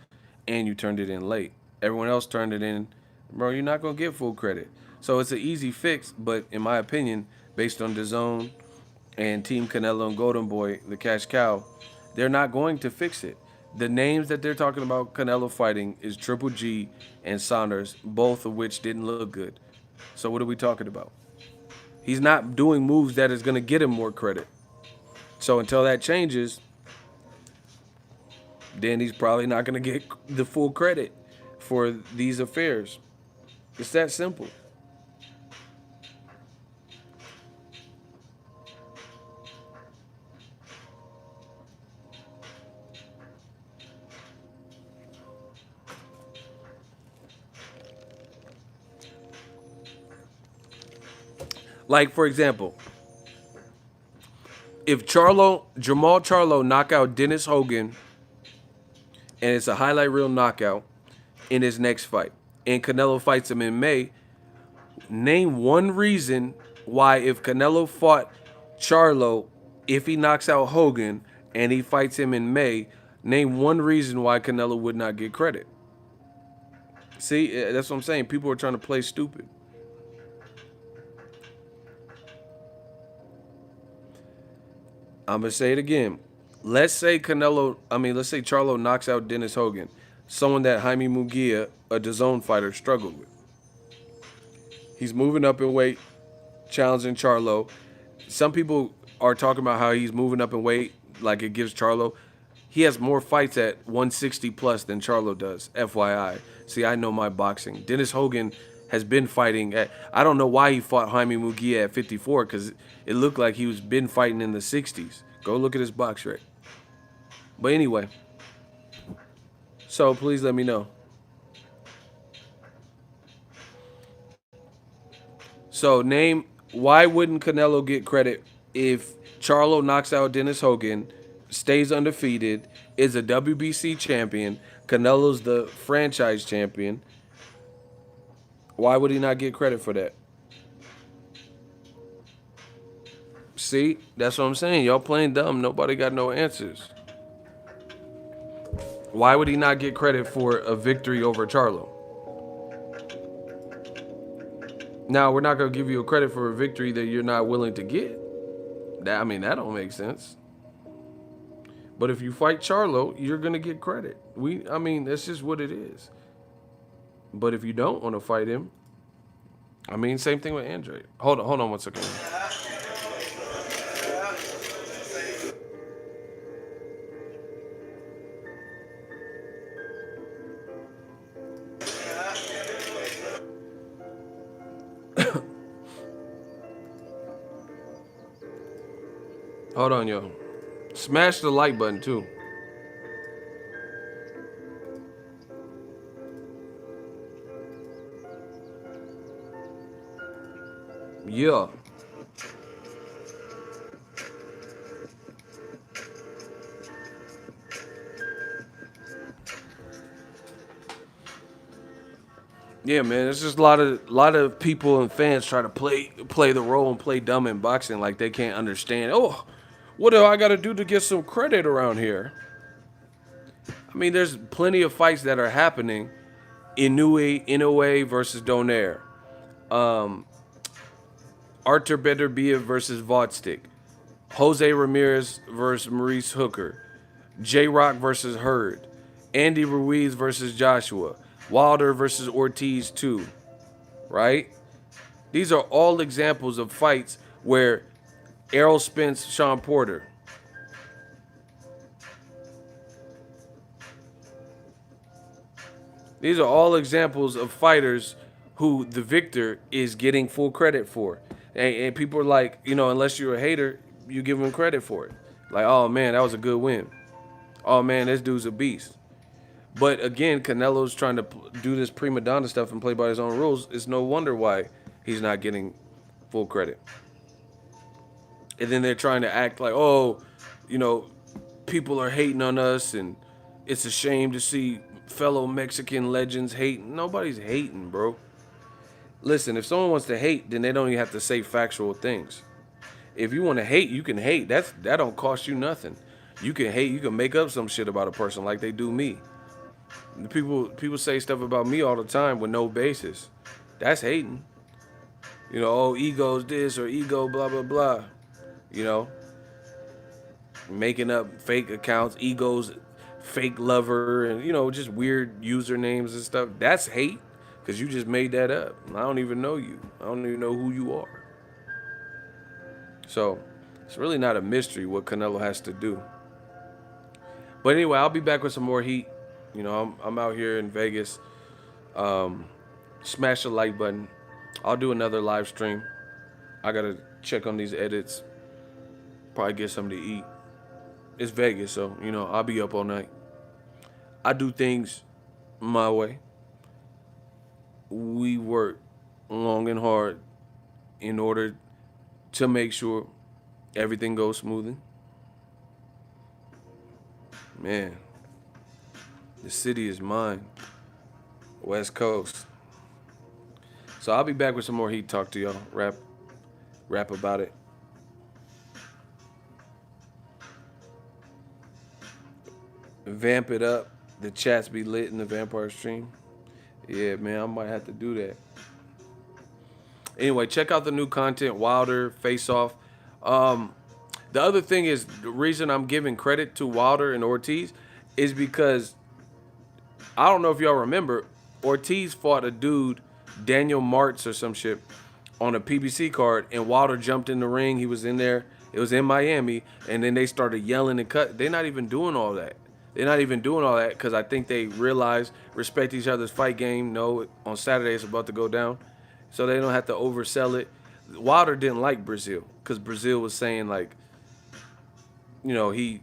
and you turned it in late. Everyone else turned it in, bro. You're not gonna get full credit. So it's an easy fix, but in my opinion, based on DAZN and Team Canelo and Golden Boy, the cash cow, they're not going to fix it. The names that they're talking about Canelo fighting is Triple G and Saunders, both of which didn't look good. So what are we talking about? He's not doing moves that is going to get him more credit. So until that changes, then he's probably not going to get the full credit for these affairs. It's that simple. Like, for example, if Jamal Charlo knock out Dennis Hogan, and it's a highlight reel knockout in his next fight, and Canelo fights him in May, name one reason why if Canelo fought Charlo, if he knocks out Hogan and he fights him in May, name one reason why Canelo would not get credit. See, that's what I'm saying. People are trying to play stupid. I'm gonna say it again. Let's say Charlo knocks out Dennis Hogan, someone that Jaime Munguia, a DAZN fighter, struggled with. He's moving up in weight, challenging Charlo. Some people are talking about how he's moving up in weight, like it gives Charlo. He has more fights at 160 plus than Charlo does. FYI. See, I know my boxing. Dennis Hogan has been fighting at. I don't know why he fought Jaime Munguia at 54 because it looked like he was been fighting in the 60s. Go look at his box rate. But anyway, so please let me know. So name why wouldn't Canelo get credit if Charlo knocks out Dennis Hogan, stays undefeated, is a WBC champion, Canelo's the franchise champion? Why would he not get credit for that? See, that's what I'm saying. Y'all playing dumb. Nobody got no answers. Why would he not get credit for a victory over Charlo? Now, we're not going to give you a credit for a victory that you're not willing to get. That don't make sense. But if you fight Charlo, you're going to get credit. That's just what it is. But if you don't want to fight him, same thing with Andre. Hold on one second. Hold on, yo. Smash the like button, too. Yeah. Yeah, man. It's just a lot of people and fans try to play the role and play dumb in boxing like they can't understand. Oh, what do I got to do to get some credit around here? There's plenty of fights that are happening. Inoue versus Donaire. Artur Beterbiev versus Vodstick. Jose Ramirez versus Maurice Hooker. J-Rock versus Hurd. Andy Ruiz versus Joshua. Wilder versus Ortiz 2. Right? These are all examples of fights where Errol Spence, Sean Porter. These are all examples of fighters who the victor is getting full credit for. And people are like, unless you're a hater, you give him credit for it. Like, oh man, that was a good win. Oh man, this dude's a beast. But again, Canelo's trying to do this prima donna stuff and play by his own rules. It's no wonder why he's not getting full credit. And then they're trying to act like, oh, people are hating on us and it's a shame to see fellow Mexican legends hating. Nobody's hating, bro. Listen, if someone wants to hate, then they don't even have to say factual things. If you want to hate, you can hate. That don't cost you nothing. You can hate. You can make up some shit about a person like they do me. People say stuff about me all the time with no basis. That's hating. Oh, ego's this or ego blah blah blah. You know, making up fake accounts, egos, fake lover, and just weird usernames and stuff. That's hate because you just made that up. I don't even know you. I don't even know who you are. So it's really not a mystery what Canelo has to do. But anyway, I'll be back with some more heat. I'm out here in Vegas. Smash the like button. I'll do another live stream. I gotta check on these edits. Probably get something to eat. It's Vegas, so I'll be up all night. I do things my way. We work long and hard in order to make sure everything goes smoothly. Man, the city is mine. West Coast. So I'll be back with some more heat talk to y'all. Rap about it. Vamp it up. The chats be lit in the vampire stream. Yeah, man, I might have to do that. Anyway, check out the new content, Wilder, Face Off. The other thing is, the reason I'm giving credit to Wilder and Ortiz is because, I don't know if y'all remember, Ortiz fought a dude, Daniel Martz or some shit, on a PBC card, and Wilder jumped in the ring. He was in there. It was in Miami, and then they started yelling and cut. They're not even doing all that. They're not even doing all that because I think they realize, respect each other's fight game. No, on Saturday it's about to go down, so they don't have to oversell it. Wilder didn't like Brazil because Brazil was saying like, he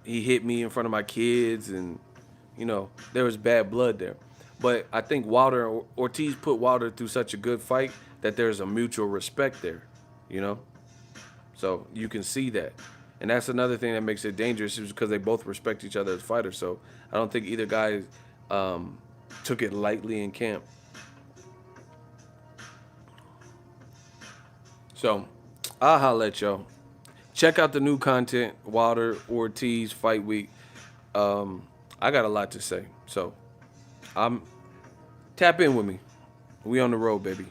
hit me in front of my kids, and there was bad blood there. But I think Ortiz put Wilder through such a good fight that there's a mutual respect there, So you can see that. And that's another thing that makes it dangerous is because they both respect each other as fighters. So I don't think either guy took it lightly in camp. So I'll holla at y'all. Check out the new content, Wilder, Ortiz, Fight Week. I got a lot to say. So tap in with me. We on the road, baby.